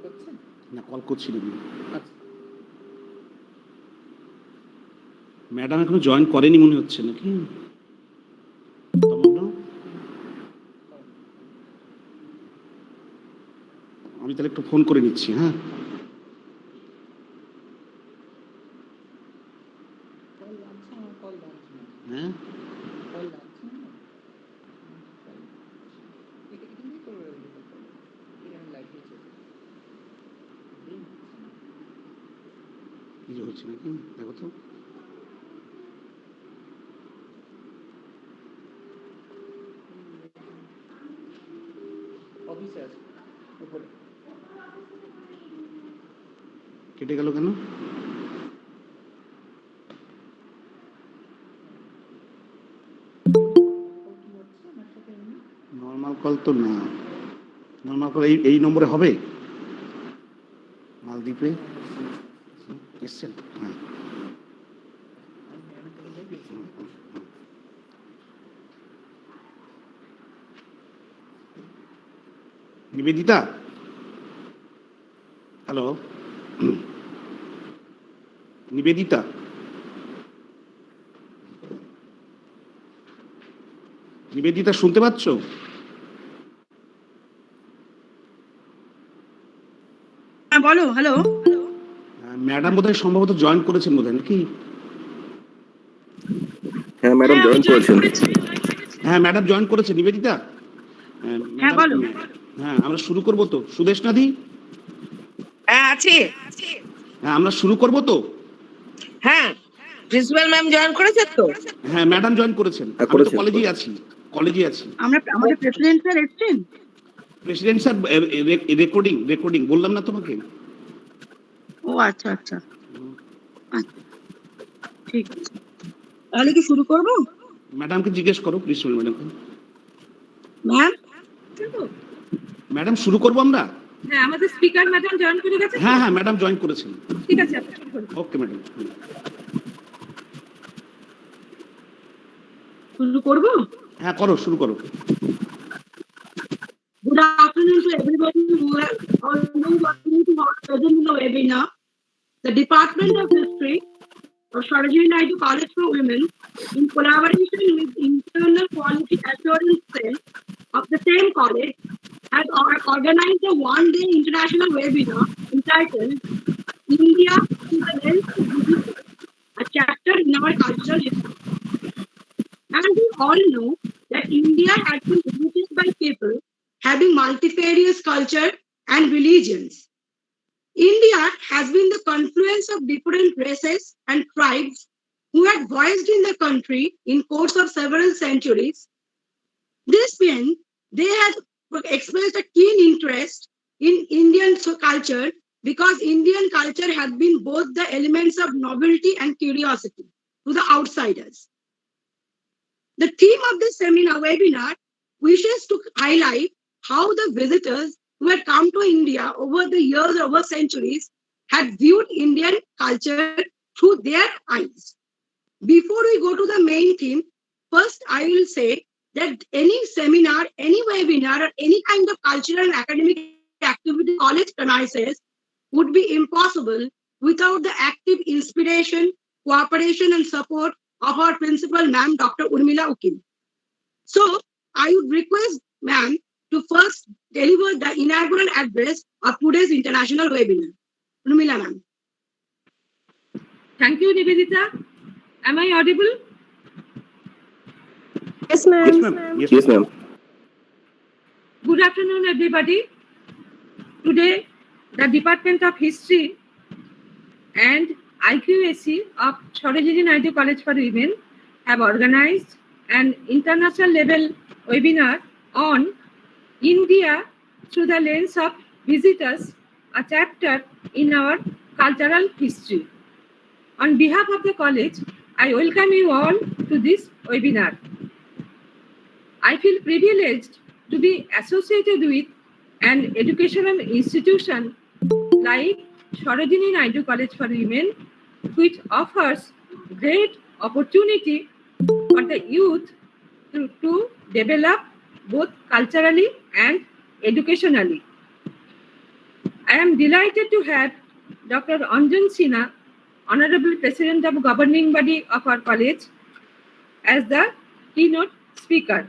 করছেন না, কল করছিলাম। ম্যাডাম এখনো জয়েন করেনি মনে হচ্ছে নাকি? আমি তাহলে একটু ফোন করে নিচ্ছি। হ্যাঁ, হ্যাঁ, কিছু হচ্ছে নাকি দেখো তো। কেটে গেল কেন? নর্মাল কল তো না, নর্মাল কল এই নম্বরে হবে? মালদ্বীপে এসছেন? হ্যাঁ, নিবেদিতা, হ্যালো, নিবেদিতা, নিবেদিতা শুনতে পাচ্ছ? বলো। হ্যালো, ম্যাডাম বোধহয় সম্ভবত জয়েন করেছেন বোধহয় নাকি? হ্যাঁ ম্যাডাম জয়েন করেছেন। হ্যাঁ ম্যাডাম জয়েন করেছে। নিবেদিতা, হ্যাঁ বলো। হ্যাঁ আমরা শুরু করবো তো? সুদেশনাদি, হ্যাঁ আছি। হ্যাঁ আমরা শুরু করবো তো? হ্যাঁ, প্রিন্সিপাল ম্যাম জয়েন করেছেন তো? হ্যাঁ ম্যাডাম জয়েন করেছেন। আমি তো কলেজেই আছি, কলেজেই আছি। আমাদের প্রেসিডেন্ট স্যার এসেছেন? প্রেসিডেন্ট স্যার রেকর্ডিং বললাম না তোমাকে? ও আচ্ছা আচ্ছা, ঠিক আছে। তাহলে কি শুরু করব? ম্যাডামকে জিজ্ঞেস করো, প্রিন্সিপাল ম্যাডামকে। ম্যাম, ম্যাডাম শুরু করবো আমরা? হ্যাঁ, আমাদের স্পিকার ম্যাডাম জয়েন করে গেছে। হ্যাঁ হ্যাঁ ম্যাডাম জয়েন করেছেন। ঠিক আছে, আপনি শুরু করুন। ওকে ম্যাডাম, শুরু করব? হ্যাঁ করো, শুরু করো। Good afternoon to everybody who has already welcome to our present in the webinar. The Department of History of Sarojini Naidu College for Women, in collaboration with Internal Quality Assurance Cell of the same college, has organized a one-day international webinar entitled India through the Lens of Digital, a chapter in our cultural history. And we all know that India has been inhabited by people having multifarious culture and religions. India has been the confluence of different races and tribes who had voiced in the country in course of several centuries. This meant they had expressed a keen interest in Indian culture because Indian culture had been both the elements of novelty and curiosity to the outsiders. The theme of this seminar webinar wishes to highlight how the visitors who had come to India over the years, over centuries, had viewed Indian culture through their eyes. Before we go to the main theme, first I will say that any seminar, any webinar, or any kind of cultural and academic activity college organizes would be impossible without the active inspiration, cooperation, and support of our principal, ma'am, Dr. Urmila Ukil. So I would request ma'am to first deliver the inaugural address of today's international webinar. Urmila ma'am. Thank you, Nivedita. Am I audible? Yes ma'am. Yes ma'am. Good afternoon, everybody. Today, the Department of History and IQAC of Sarojini Naidu College for Women have organized an international level webinar on India through the lens of visitors, a chapter in our cultural history. On behalf of the college, I welcome you all to this webinar. I feel privileged to be associated with an educational institution like Sarojini Naidu College for Women, which offers great opportunity for the youth to develop both culturally and educationally. I am delighted to have Dr. Anjan Sinha, Honorable President of Governing Body of our college, as the keynote speaker.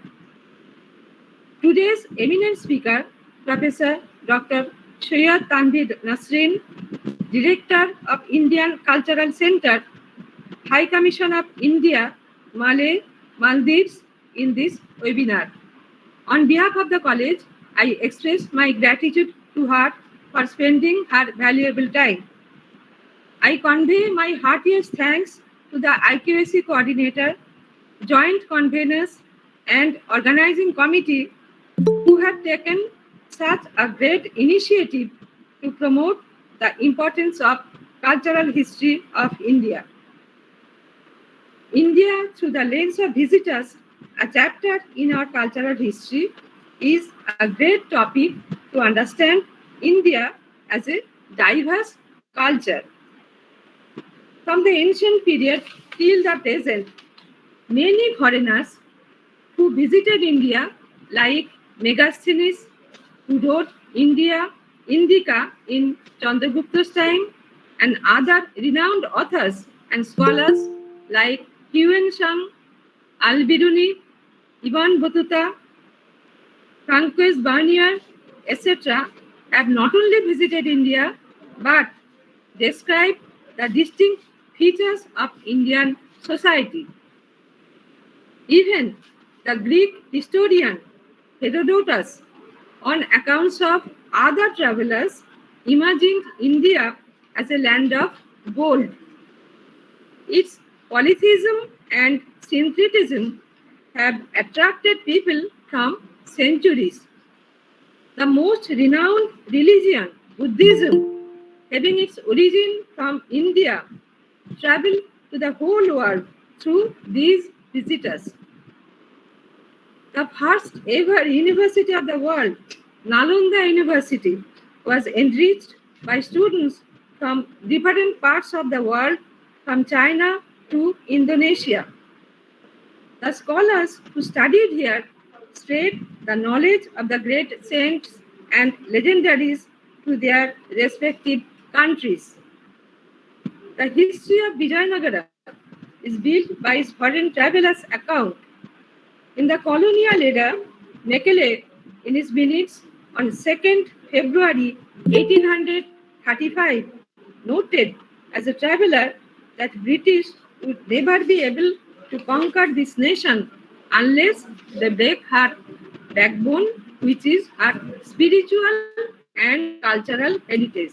Today's eminent speaker, Professor Dr. Soyad Tanveer Nasreen, Director of Indian Cultural Center, High Commission of India, Maldives, in this webinar. On behalf of the college, I express my gratitude to her for spending her valuable time. I convey my heartiest thanks to the IQAC coordinator, joint conveners, and organizing committee who have taken such a great initiative to promote the importance of cultural history of India. India through the lens of visitors, a chapter in our cultural history, is a great topic to understand India as a diverse culture. From the ancient period till the present, many foreigners who visited India, like Megasthenes, who wrote Indica in Chandragupta's time, and other renowned authors and scholars like Huan Shang, Al-Biruni, Ibn Battuta, Francois Bernier, etc., have not only visited India but described the distinct features of Indian society. Even the Greek historian Herodotus, on accounts of other travelers, imagined India as a land of gold. Its polytheism and syncretism have attracted people from centuries. The most renowned religion, Buddhism, having its origin from India, traveled to the whole world through these visitors. The first ever university of the world, Nalanda University, was enriched by students from different parts of the world, from China to Indonesia. The scholars who studied here spread the knowledge of the great saints and legendaries to their respective countries. The history of Vijayanagara is built by its foreign travelers' account. In the colonial era, Mekele, in his minutes on 2nd February 1835, noted as a traveler that British would never be able to conquer this nation unless they break her backbone, which is her spiritual and cultural heritage.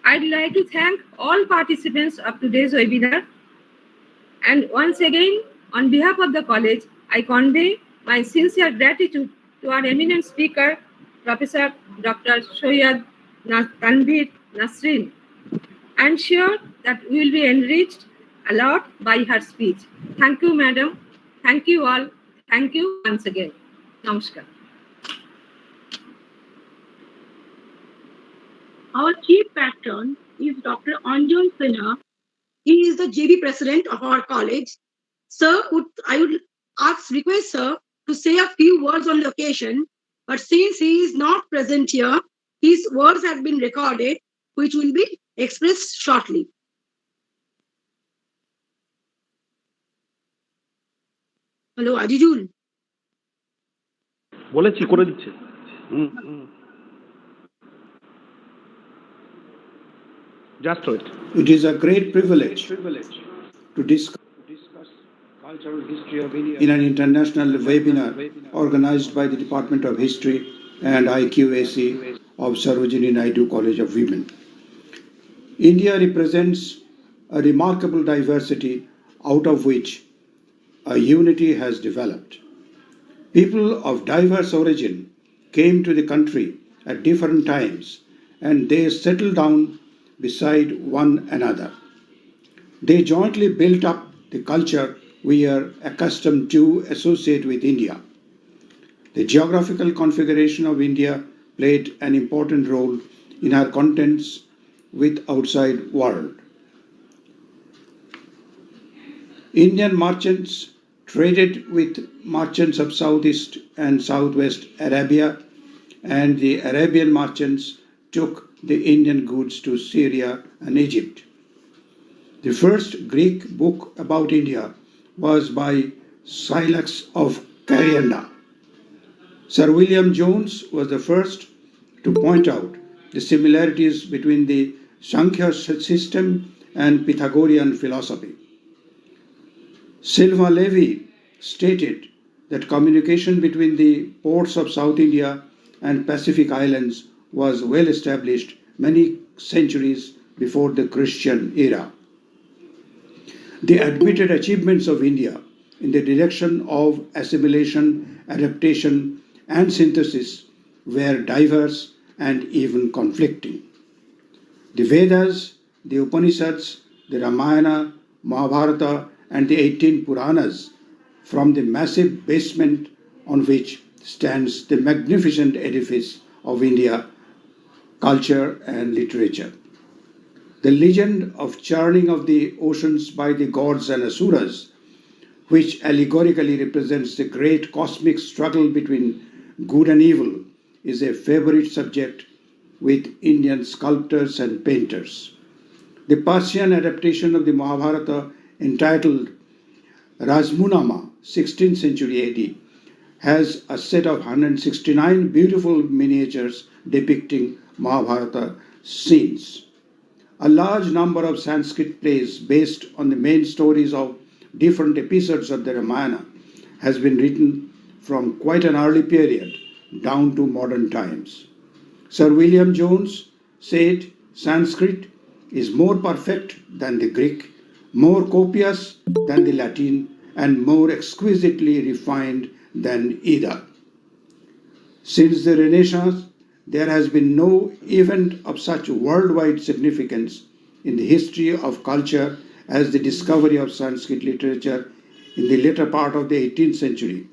I'd like to thank all participants of today's webinar. And once again, on behalf of the college, I convey my sincere gratitude to our eminent speaker, Professor Dr. Soyad Tanveer Nasreen. I'm sure that we will be enriched a lot by her speech. Thank you, madam. Thank you all. Thank you once again. Namaskar. Our chief patron is Dr. Anjan Sinha. He is the JB president of our college. Sir, I would request sir to say a few words on the occasion, but since he is not present here, his words have been recorded, which will be expressed shortly. Hello, Ajijul. বলেছি করে দিচ্ছে Just wait. It is a great privilege to discuss cultural history of India in an international webinar organized by the Department of History and IQAC of Sarojini Naidu College of Women. India represents a remarkable diversity out of which a unity has developed. People of diverse origin came to the country at different times and they settled down beside one another. They jointly built up the culture we are accustomed to associate with India. The geographical configuration of India played an important role in our contents with outside world. Indian merchants traded with merchants of Southeast and Southwest Arabia, and the Arabian merchants took the Indian goods to Syria and Egypt. The first Greek book about India was by Scylax of Carianda. Sir William Jones was the first to point out the similarities between the Sankhya system and Pythagorean philosophy. Silva Levy stated that communication between the ports of South India and Pacific Islands was well established many centuries before the Christian era. The admitted achievements of India in the direction of assimilation, adaptation, and synthesis were diverse and even conflicting. The Vedas, the Upanishads, the Ramayana, Mahabharata, and the 18 Puranas from the massive basement on which stands the magnificent edifice of India, culture and literature. The legend of churning of the oceans by the gods and asuras, which allegorically represents the great cosmic struggle between good and evil, is a favorite subject with Indian sculptors and painters. The Persian adaptation of the Mahabharata, entitled Razmunama, 16th century AD, has a set of 169 beautiful miniatures depicting Mahabharata scenes. A large number of Sanskrit plays based on the main stories of different episodes of the Ramayana has been written from quite an early period down to modern times. Sir William Jones said Sanskrit is more perfect than the Greek, more copious than the Latin, and more exquisitely refined than either. Since the Renaissance, there has been no event of such worldwide significance in the history of culture as the discovery of Sanskrit literature in the later part of the 18th century.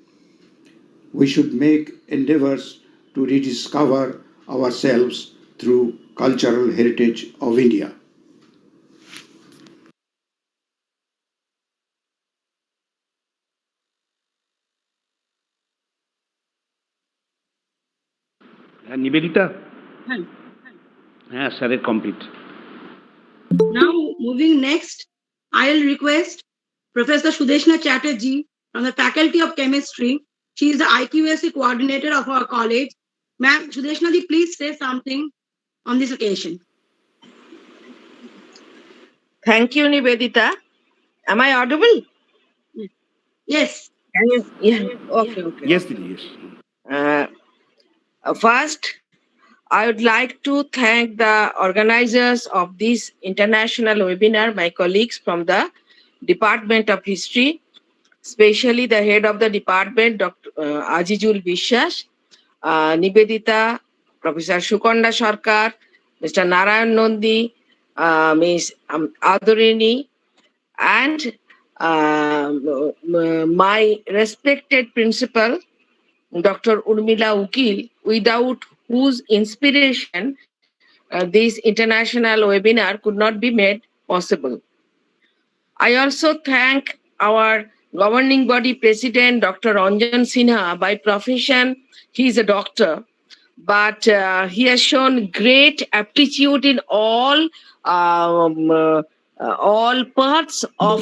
We should make endeavors to rediscover ourselves through cultural heritage of India. Nivedita Hi. হ্যাঁ স্যারের complete Now, moving next, I'll request Professor Sudeshna Chatterjee from the Faculty of Chemistry. She is the IQAC coordinator of our college. Ma'am, Sudeshna ji, please say something on this occasion. Thank you, Nivedita. Am I audible? Yes. Can you? Yeah. Okay. Yes দিদি yes First, I would like to thank the organizers of this international webinar, my colleagues from the Department of History, especially the head of the department, Dr. Ajijul Bishwas, Nivedita, Professor Sukonda Sarkar, Mr. Narayan Nondi, Ms. Adurini, and my respected principal, Dr. Urmila Ukil, without whose inspiration this international webinar could not be made possible. I also thank our governing body president, Dr. Ranjan Sinha. By profession, he is a doctor, but he has shown great aptitude in all parts of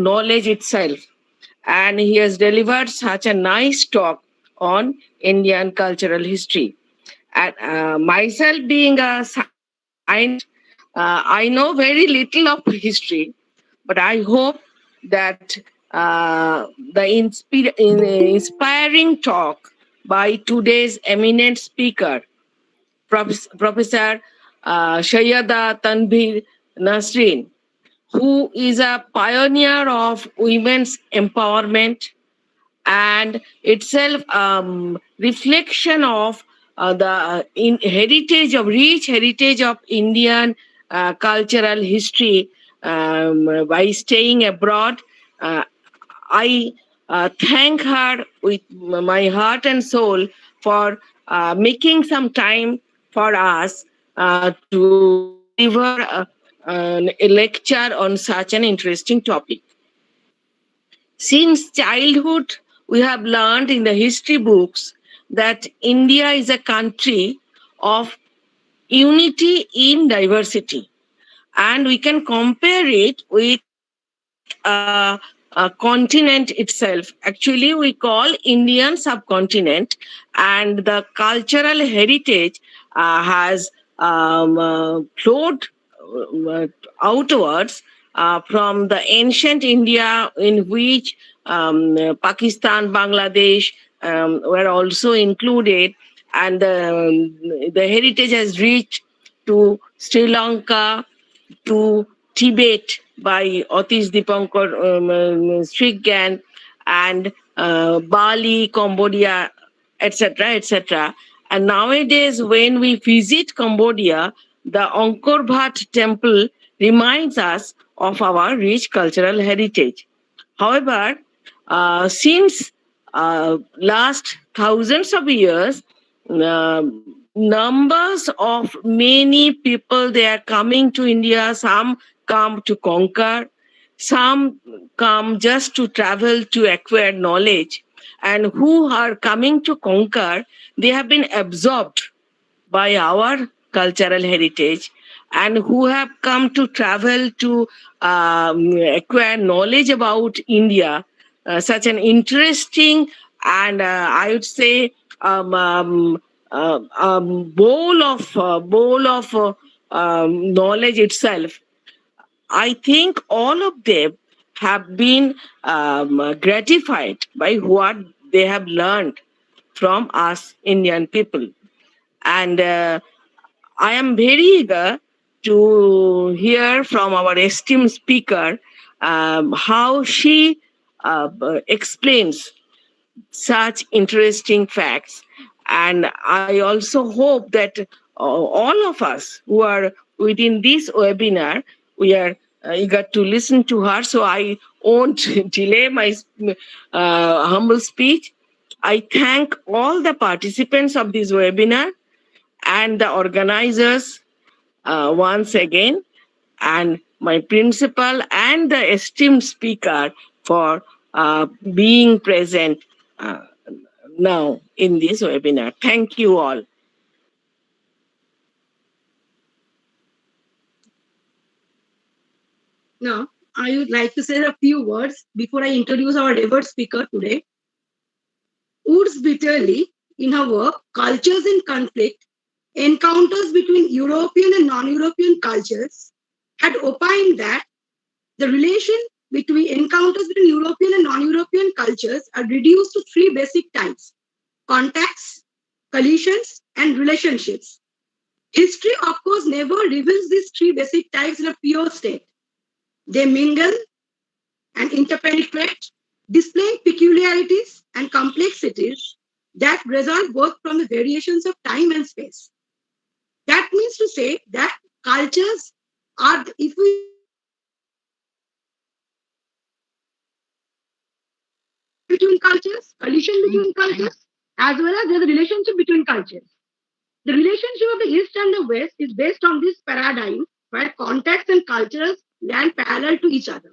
knowledge itself, and he has delivered such a nice talk on Indian cultural history. And myself being a scientist, I know very little of history, but I hope that the inspiring talk by today's eminent speaker, Professor Shayyada Tanvir Nasreen, who is a pioneer of women's empowerment and itself reflection of the rich heritage of Indian cultural history by staying abroad. I thank her with my heart and soul for making some time for us to deliver a lecture on such an interesting topic. Since childhood, we have learned in the history books that India is a country of unity in diversity. And we can compare it with a continent itself. Actually, we call Indian subcontinent, and the cultural heritage has flowed uh, outwards from the ancient India, in which Pakistan, Bangladesh were also included, and the heritage has reached to Sri Lanka, to Tibet by Otis Dipankar Srigyan, and Bali, Cambodia, etc., etc. And nowadays, when we visit Cambodia, the Angkor Wat temple reminds us of our rich cultural heritage. However, since last thousands of years, uh, numbers of many people, they are coming to India. Some come to conquer, some come just to travel to acquire knowledge, and who are coming to conquer, they have been absorbed by our cultural heritage, and who have come to travel to acquire knowledge about India, such an interesting and I would say bowl of knowledge itself. I think all of them have been gratified by what they have learned from us Indian people. And I am very eager to hear from our esteemed speaker how she explains such interesting facts. And I also hope that all of us who are within this webinar, we are eager to listen to her. So I won't delay my humble speech. I thank all the participants of this webinar and the organizers once again, and my principal and the esteemed speaker for being present now in this webinar. Thank you all. Now, I would like to say a few words before I introduce our revered speaker today. Woods bitterly, in her work, Cultures in Conflict, Encounters between European and non-European cultures, had opined that the relation between encounters between European and non-European cultures are reduced to three basic types: contacts, collisions, and relationships. History, of course, never reveals these three basic types in a pure state. They mingle and interpenetrate, displaying peculiarities and complexities that result both from the variations of time and space. That means to say that cultures are, if we between cultures, collision between cultures, as well as there's a relationship between cultures. The relationship of the East and the West is based on this paradigm where contexts and cultures stand parallel to each other.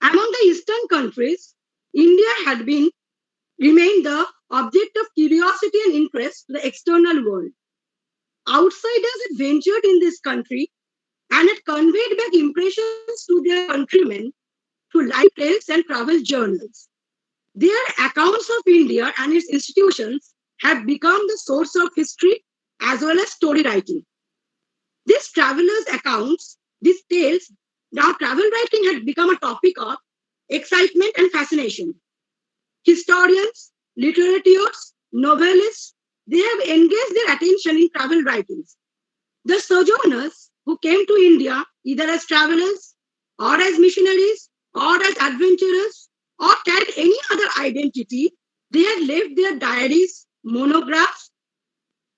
Among the Eastern countries, India had remained the object of curiosity and interest to the external world. Outsiders had ventured in this country and had conveyed back impressions to their countrymen through life tales and travel journals. Their accounts of India and its institutions have become the source of history as well as story writing. These travelers' accounts, these tales, now travel writing had become a topic of excitement and fascination. Historians, literateurs, novelists, they have engaged their attention in travel writings. The sojourners who came to India either as travelers or as missionaries or as adventurers or carried any other identity, they had left their diaries, monographs,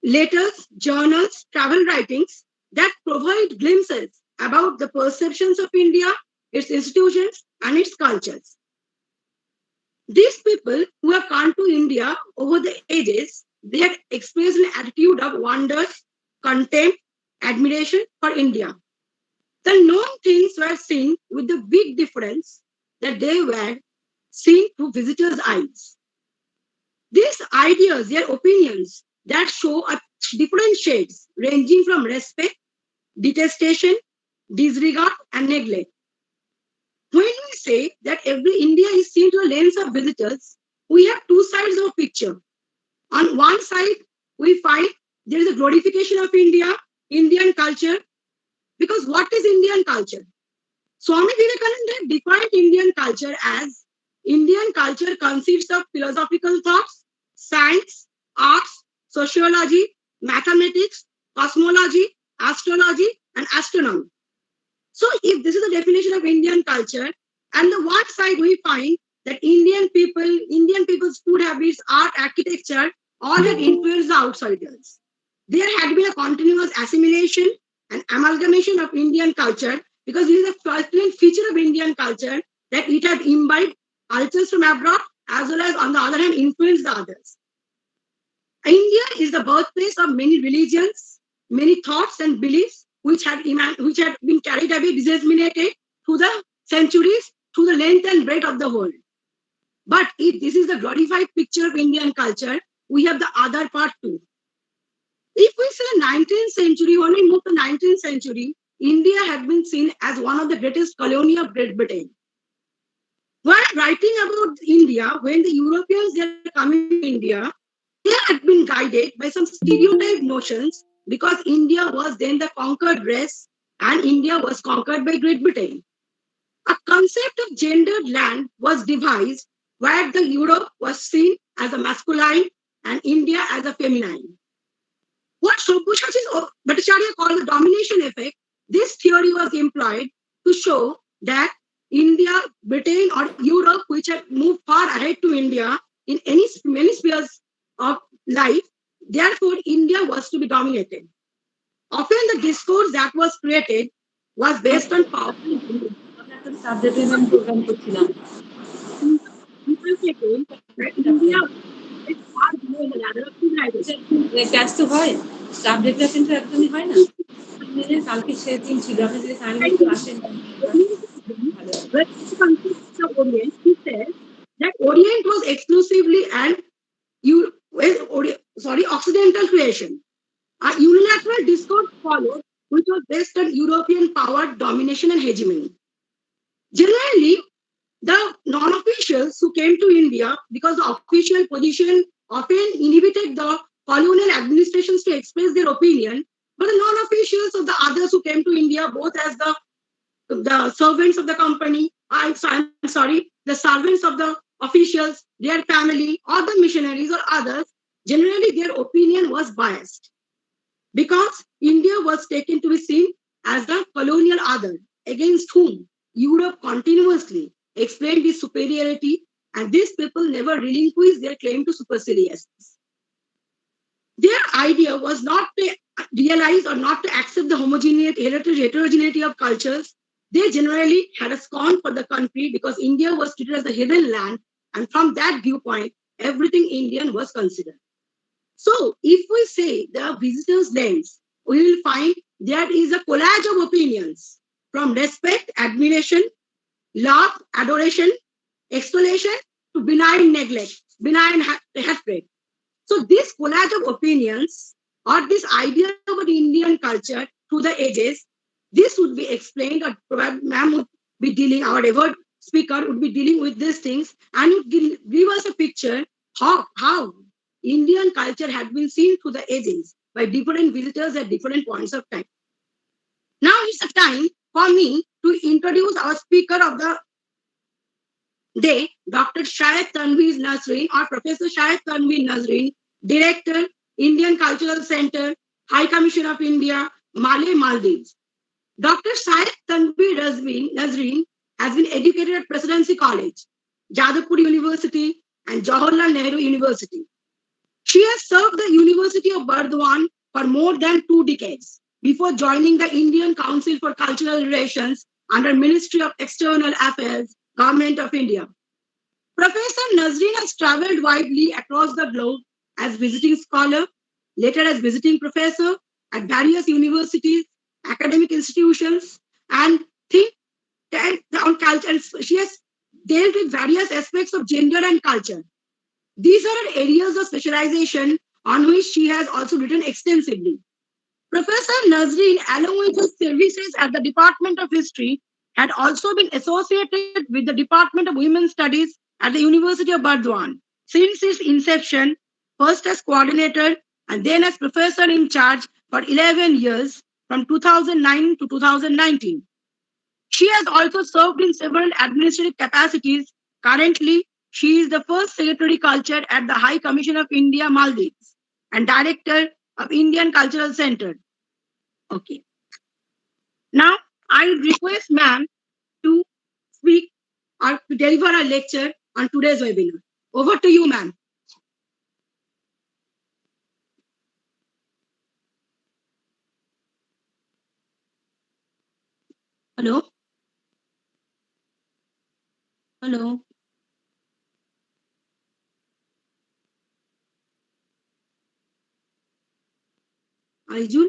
letters, journals, travel writings that provide glimpses about the perceptions of India, its institutions, and its cultures. These people who have come to India over the ages, they had expressed an attitude of wonder, contempt, admiration for India. The known things were seen with the big difference that they were seen through visitors' eyes. These ideas, their opinions that show a different shades, ranging from respect, detestation, disregard, and neglect. When we say that every India is seen through a lens of visitors, we have two sides of a picture. On one side, we find there is a glorification of India, Indian culture, because what is Indian culture? Swami Vivekananda defined Indian culture as Indian culture consists of philosophical thoughts, science, arts, sociology, mathematics, cosmology, astrology, and astronomy. So if this is the definition of Indian culture, and the one side we find that Indian people's food habits, art, architecture, all have influenced the outsiders. There had been a continuous assimilation and amalgamation of Indian culture because this is a first feature of Indian culture that it had imbibed cultures from abroad as well as, on the other hand, influenced the others. India is the birthplace of many religions, many thoughts and beliefs which had been carried away, disseminated through the centuries, through the length and breadth of the world. But if this is the glorified picture of Indian culture, we have the other part too. If we say the 19th century, when we move to 19th century, India had been seen as one of the greatest colony of Great Britain. While writing about India, when the Europeans were coming to India, they had been guided by some stereotyped notions because India was then the conquered race and India was conquered by Great Britain. A concept of gendered land was devised where the Europe was seen as a masculine and India as a feminine. What Shobbhushachis Bhattacharya called the domination effect, this theory was employed to show that India, Britain, or Europe, which had moved far ahead to India in many spheres of life, therefore India was to be dominated. Often the discourse that was created was based on powerful beliefs. That India is far below the ladder of civilization. Class তো হয় সাবজেক্টটা কিন্তু একদমই হয় না কালকে সে দিন ছিল আপনি যদি কাইন্ডলি একটু আসেন When it comes to Orient, he says that Orient was exclusively an Occidental creation. A unilateral discourse followed, which was based on European power, domination, and hegemony. Generally, the non-officials who came to India, because the official position often inhibited the colonial administrations to express their opinion, but the non-officials of the others who came to India, both as the servants of the company, the servants of the officials, their family, or the missionaries or others, generally their opinion was biased because India was taken to be seen as the colonial other against whom Europe continuously explained its superiority, and these people never relinquished their claim to superseriousness. Their idea was not to realize or not to accept the heterogeneity of cultures. They generally had a scorn for the country because India was treated as a hidden land, and from that viewpoint, everything Indian was considered. So, if we say the visitor's lens, we will find there is a collage of opinions from respect, admiration, love, adoration, extolation to benign neglect, benign hatred. So, this collage of opinions or this idea about Indian culture through the ages, this would be explained, or probably ma'am would be dealing, our ever speaker would be dealing with these things and would give us a picture how Indian culture had been seen through the ages by different visitors at different points of time. Now it's a time for me to introduce our speaker of the day, Dr. Shahid Tanveer Nazreen, or Professor Shahid Tanveer Nazreen, Director, Indian Cultural Center, High Commission of India, Malé, Maldives. Dr. Shahid Tanveer Nazreen has been educated at Presidency College, Jadavpur University, and Jawaharlal Nehru University. She has served the University of Burdwan for more than 2 decades before joining the Indian Council for Cultural Relations under Ministry of External Affairs, Government of India. Professor Nazreen has traveled widely across the globe as visiting scholar, later as visiting professor at various universities, academic institutions, and think on culture. And she has dealt with various aspects of gender and culture. These are areas of specialization on which she has also written extensively. Professor Nazreen, along with her services at the Department of History, had also been associated with the Department of Women's Studies at the University of Burdwan since its inception, first as coordinator and then as professor in charge for 11 years from 2009 to 2019. She has also served in several administrative capacities. Currently, she is the first Secretary Culture at the High Commission of India, Maldives, and Director of Indian Cultural Center. Okay. Now, I would request ma'am to speak or to deliver a lecture on today's webinar. Over to you, ma'am. Hello? Hello? Arjun?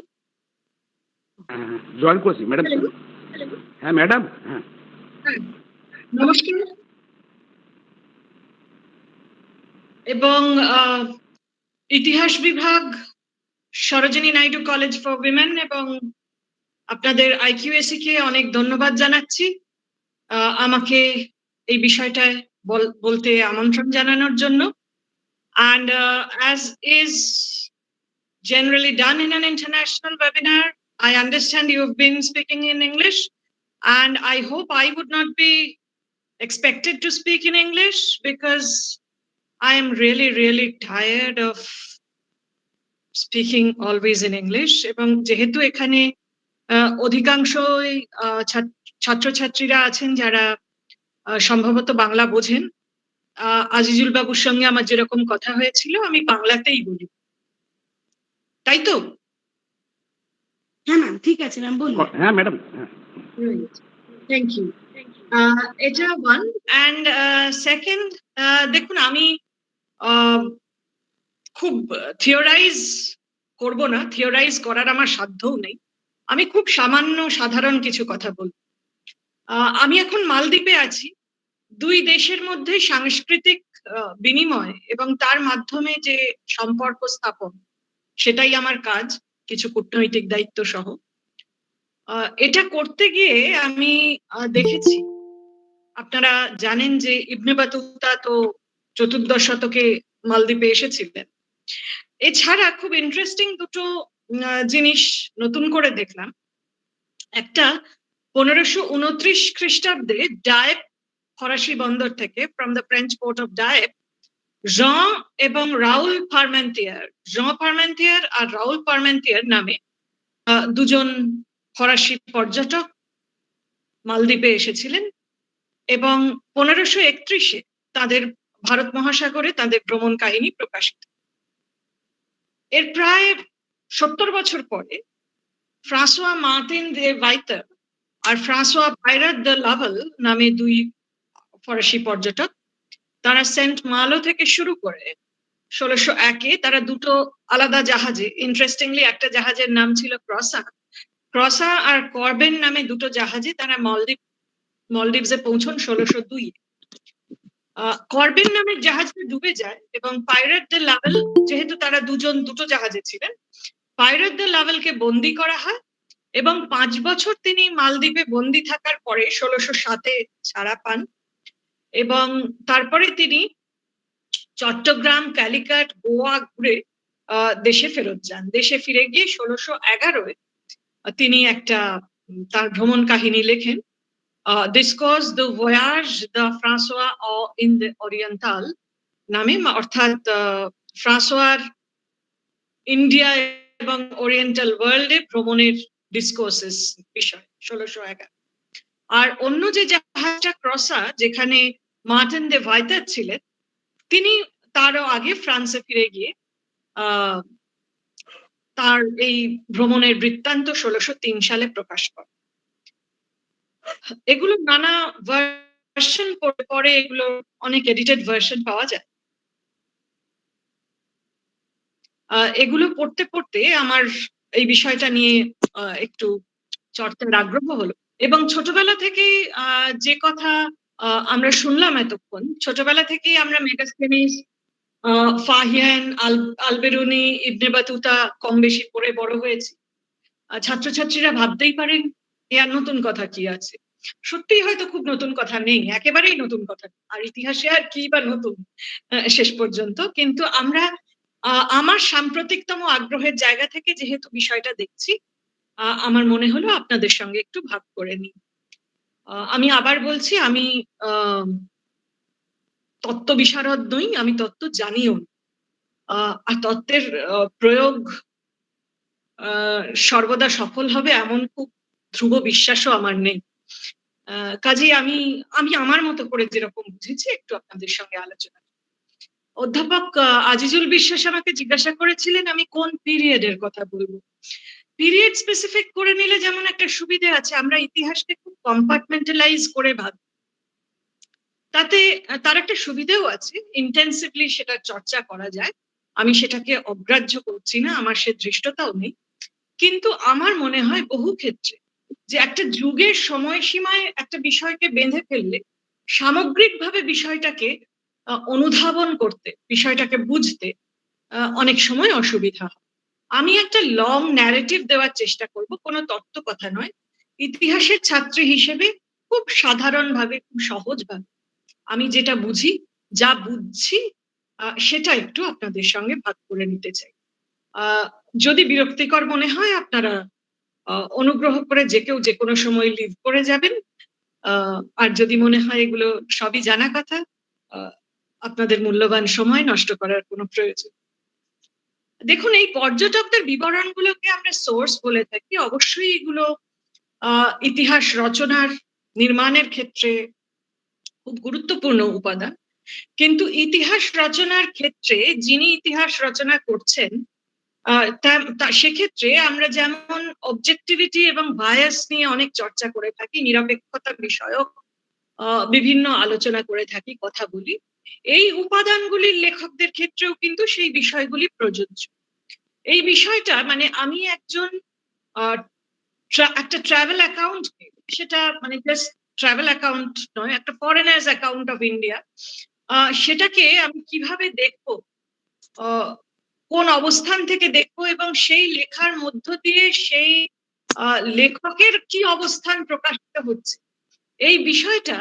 Join করছি madam. হ্যাঁ madam. হ্যাঁ নমস্কার এবং ইতিহাস বিভাগ, Sarojini Naidu college for women এবং আপনাদের IQAC কে অনেক ধন্যবাদ জানাচ্ছি আমাকে এই বিষয়টায় বলতে আমন্ত্রণ জানানোর জন্য। And as is generally done in an international webinar, I understand you have been speaking in English, and I hope I would not be expected to speak in English because I am really, really tired of speaking always in English. এবং যেহেতু এখানে অধিকাংশই ছাত্রছাত্রীরা আছেন যারা সম্ভবত বাংলা বোঝেন, আজিজুল বাবুর সঙ্গে আমার যেরকম কথা হয়েছিল আমি বাংলাতেই বলি, তাই তো? হ্যাঁ ম্যাম, ঠিক আছে ম্যাম, বলুন। হ্যাঁ ম্যাডাম। Thank you. এটা ওয়ান। অ্যান্ড সেকেন্ড, দেখুন আমি খুব থিওরাইজ করব না, থিওরাইজ করার আমার সাধ্যও নেই, আমি খুব সামান্য সাধারণ কিছু কথা বলব। আমি এখন মালদ্বীপে আছি। দুই দেশের মধ্যে সাংস্কৃতিক বিনিময় এবং তার মাধ্যমে যে সম্পর্ক স্থাপন, সেটাই আমার কাজ, কিছু কূটনৈতিক দায়িত্ব সহ। এটা করতে গিয়ে আমি দেখেছি, আপনারা জানেন যে ইবনে বাতুতা তো 14শ শতকে মালদ্বীপে এসেছিলেন। এছাড়া খুব ইন্টারেস্টিং দুটো জিনিস নতুন করে দেখলাম। একটা 1529 খ্রিস্টাব্দে ডায়েপ ফরাসি বন্দর থেকে, from the French port of Dieppe, Jean এবং রাউল পার্মেন্টিয়ার, জঁ পার্মেন্টিয়ার আর রাউল পার্মেন্টিয়ার নামে দুজন ফরাসি পর্যটক মালদ্বীপে এসেছিলেন এবং 1531-এ তাদের ভারত মহাসাগরে তাদের ভ্রমণ কাহিনী প্রকাশিত। এর প্রায় 70 বছর পরে ফ্রাঁসোয়া মার্টিন দে ভাইতার আর ফ্রাঁসোয়া পাইরাত দে লাভেল নামে দুই ফরাসি পর্যটক, তারা সেন্ট মালো থেকে শুরু করে 1601-এ তারা দুটো আলাদা জাহাজে, ইন্টারেস্টিংলি একটা জাহাজের নাম ছিল ক্রসা আর করবেন নামে দুটো জাহাজে তারা মলদ্বীপসে পৌঁছন 1602-এ। করবেন নামের জাহাজটা ডুবে যায় এবং পাইরাট দে লাভেল, যেহেতু তারা দুটো জাহাজে ছিলেন, পাইরাট দে লাভেলকে বন্দি করা হয় এবং 5 বছর তিনি মালদ্বীপে বন্দি থাকার পরে 1607-এ ছাড়া পান এবং তারপরে তিনি চট্টগ্রাম, ক্যালিকাট, গোয়া ঘুরে দেশে ফেরত যান। দেশে ফিরে গিয়ে 1611-এ তিনি একটা তার ভ্রমণ কাহিনী লেখেন, discourse de voyage de François in the oriental নামে, অর্থাৎ ফ্রাঁসোয়ার ইন্ডিয়া এবং ওরিয়েন্টাল ওয়ার্ল্ডে ভ্রমণের ডিসকোর্সেস বিষয় 1611। আর অন্য যে জাহাজটা ক্রসা, যেখানে মার্টিন দে ভাইতার ছিলেন, তিনি তারও আগে ফ্রান্সে ফিরে গিয়ে তার এই ভ্রমণের বৃত্তান্ত 1603 সালে প্রকাশ করেন। এগুলো নানা ভার্সন, পরে এগুলো অনেক এডিটেড ভার্সন পাওয়া যায়। এগুলো পড়তে পড়তে আমার এই বিষয়টা নিয়ে একটু চর্চার আগ্রহ হলো এবং ছোটবেলা থেকেই যে কথা আমরা শুনলাম এতক্ষণ, ছোটবেলা থেকেই আমরা মেগাস্থেনিস ফাহিয়ান, আলবেরুনি, ইবনে বাতুতা কম বেশি পড়ে বড় হয়েছি। ছাত্রছাত্রীরা ভাবতেই পারেন এ আর নতুন কথা কি আছে। সত্যিই হয়তো খুব নতুন কথা নেই, একেবারেই নতুন কথা নেই। আর ইতিহাসে আর কি বা নতুন শেষ পর্যন্ত। কিন্তু আমরা আমার সাম্প্রতিকতম আগ্রহের জায়গা থেকে যেহেতু বিষয়টা দেখছি, আমার মনে হলো আপনাদের সঙ্গে একটু ভাগ করে নিই। আমি আবার বলছি, আমি তত্ত্ব বিশারদ নই, আমি তত্ত্ব জানিও না। আর তত্ত্বের প্রয়োগ সর্বদা সফল হবে এমন খুব ধ্রুব বিশ্বাসও আমার নেই। কাজেই আমি আমার মতো করে যেরকম বুঝেছি একটু আপনাদের সঙ্গে আলোচনা। অধ্যাপক আজিজুল বিশ্বাস আমাকে জিজ্ঞাসা করেছিলেন আমি কোন পিরিয়ডের কথা বলবো। পিরিয়ড স্পেসিফিক করে নিলে যেমন একটা সুবিধে আছে, আমরা ইতিহাসকে খুব কম্পার্টমেন্টালাইজ করে ভাবি, তাতে তার একটা সুবিধেও আছে, ইন্টেন্সিভলি সেটা চর্চা করা যায়। আমি সেটাকে অগ্রাহ্য করছি না, আমার সে ধৃষ্টতাও নেই। কিন্তু আমার মনে হয় বহু ক্ষেত্রে যে একটা যুগের সময়সীমায় একটা বিষয়কে বেঁধে ফেললে সামগ্রিকভাবে বিষয়টাকে অনুধাবন করতে, বিষয়টাকে বুঝতে অনেক সময় অসুবিধা হয়। আমি একটা লং ন্যারেটিভ দেওয়ার চেষ্টা করব, কোনো তত্ত্ব কথা নয়। ইতিহাসের ছাত্রী হিসেবে খুব সাধারণভাবে, খুব সহজভাবে আমি যেটা বুঝি, যা বুঝছি সেটা একটু আপনাদের সঙ্গে ভাগ করে নিতে চাই। যদি বিরক্তিকর মনে হয় আপনারা অনুগ্রহ করে যে কেউ যে কোনো সময় লিভ করে যাবেন। আর যদি মনে হয় এগুলো সবই জানা কথা, আপনাদের মূল্যবান সময় নষ্ট করার কোনো প্রয়োজন। দেখুন, এই পর্যটকদের বিবরণগুলোকে আমরা সোর্স বলে থাকি। অবশ্যই এগুলো ইতিহাস রচনার নির্মাণের ক্ষেত্রে খুব গুরুত্বপূর্ণ উপাদান। কিন্তু ইতিহাস রচনার ক্ষেত্রে যিনি ইতিহাস রচনা করছেন, সেক্ষেত্রে আমরা যেমন অবজেক্টিভিটি এবং বায়াস নিয়ে অনেক চর্চা করে থাকি, নিরপেক্ষতা বিষয়ক বিভিন্ন আলোচনা করে থাকি, কথা বলি, এই উপাদানগুলির লেখকদের ক্ষেত্রেও কিন্তু সেই বিষয়গুলি প্রযোজ্য। এই বিষয়টা মানে আমি একজন একটা ট্রাভেল অ্যাকাউন্ট, সেটা মানে জাস্ট ট্রাভেল অ্যাকাউন্ট নয়, একটা ফরেনার্স অ্যাকাউন্ট অফ ইন্ডিয়া, সেটাকে আমি কিভাবে দেখবো, কোন অবস্থান থেকে দেখবো এবং সেই লেখার মধ্য দিয়ে সেই লেখকের কি অবস্থান প্রকাশিত হচ্ছে, এই বিষয়টা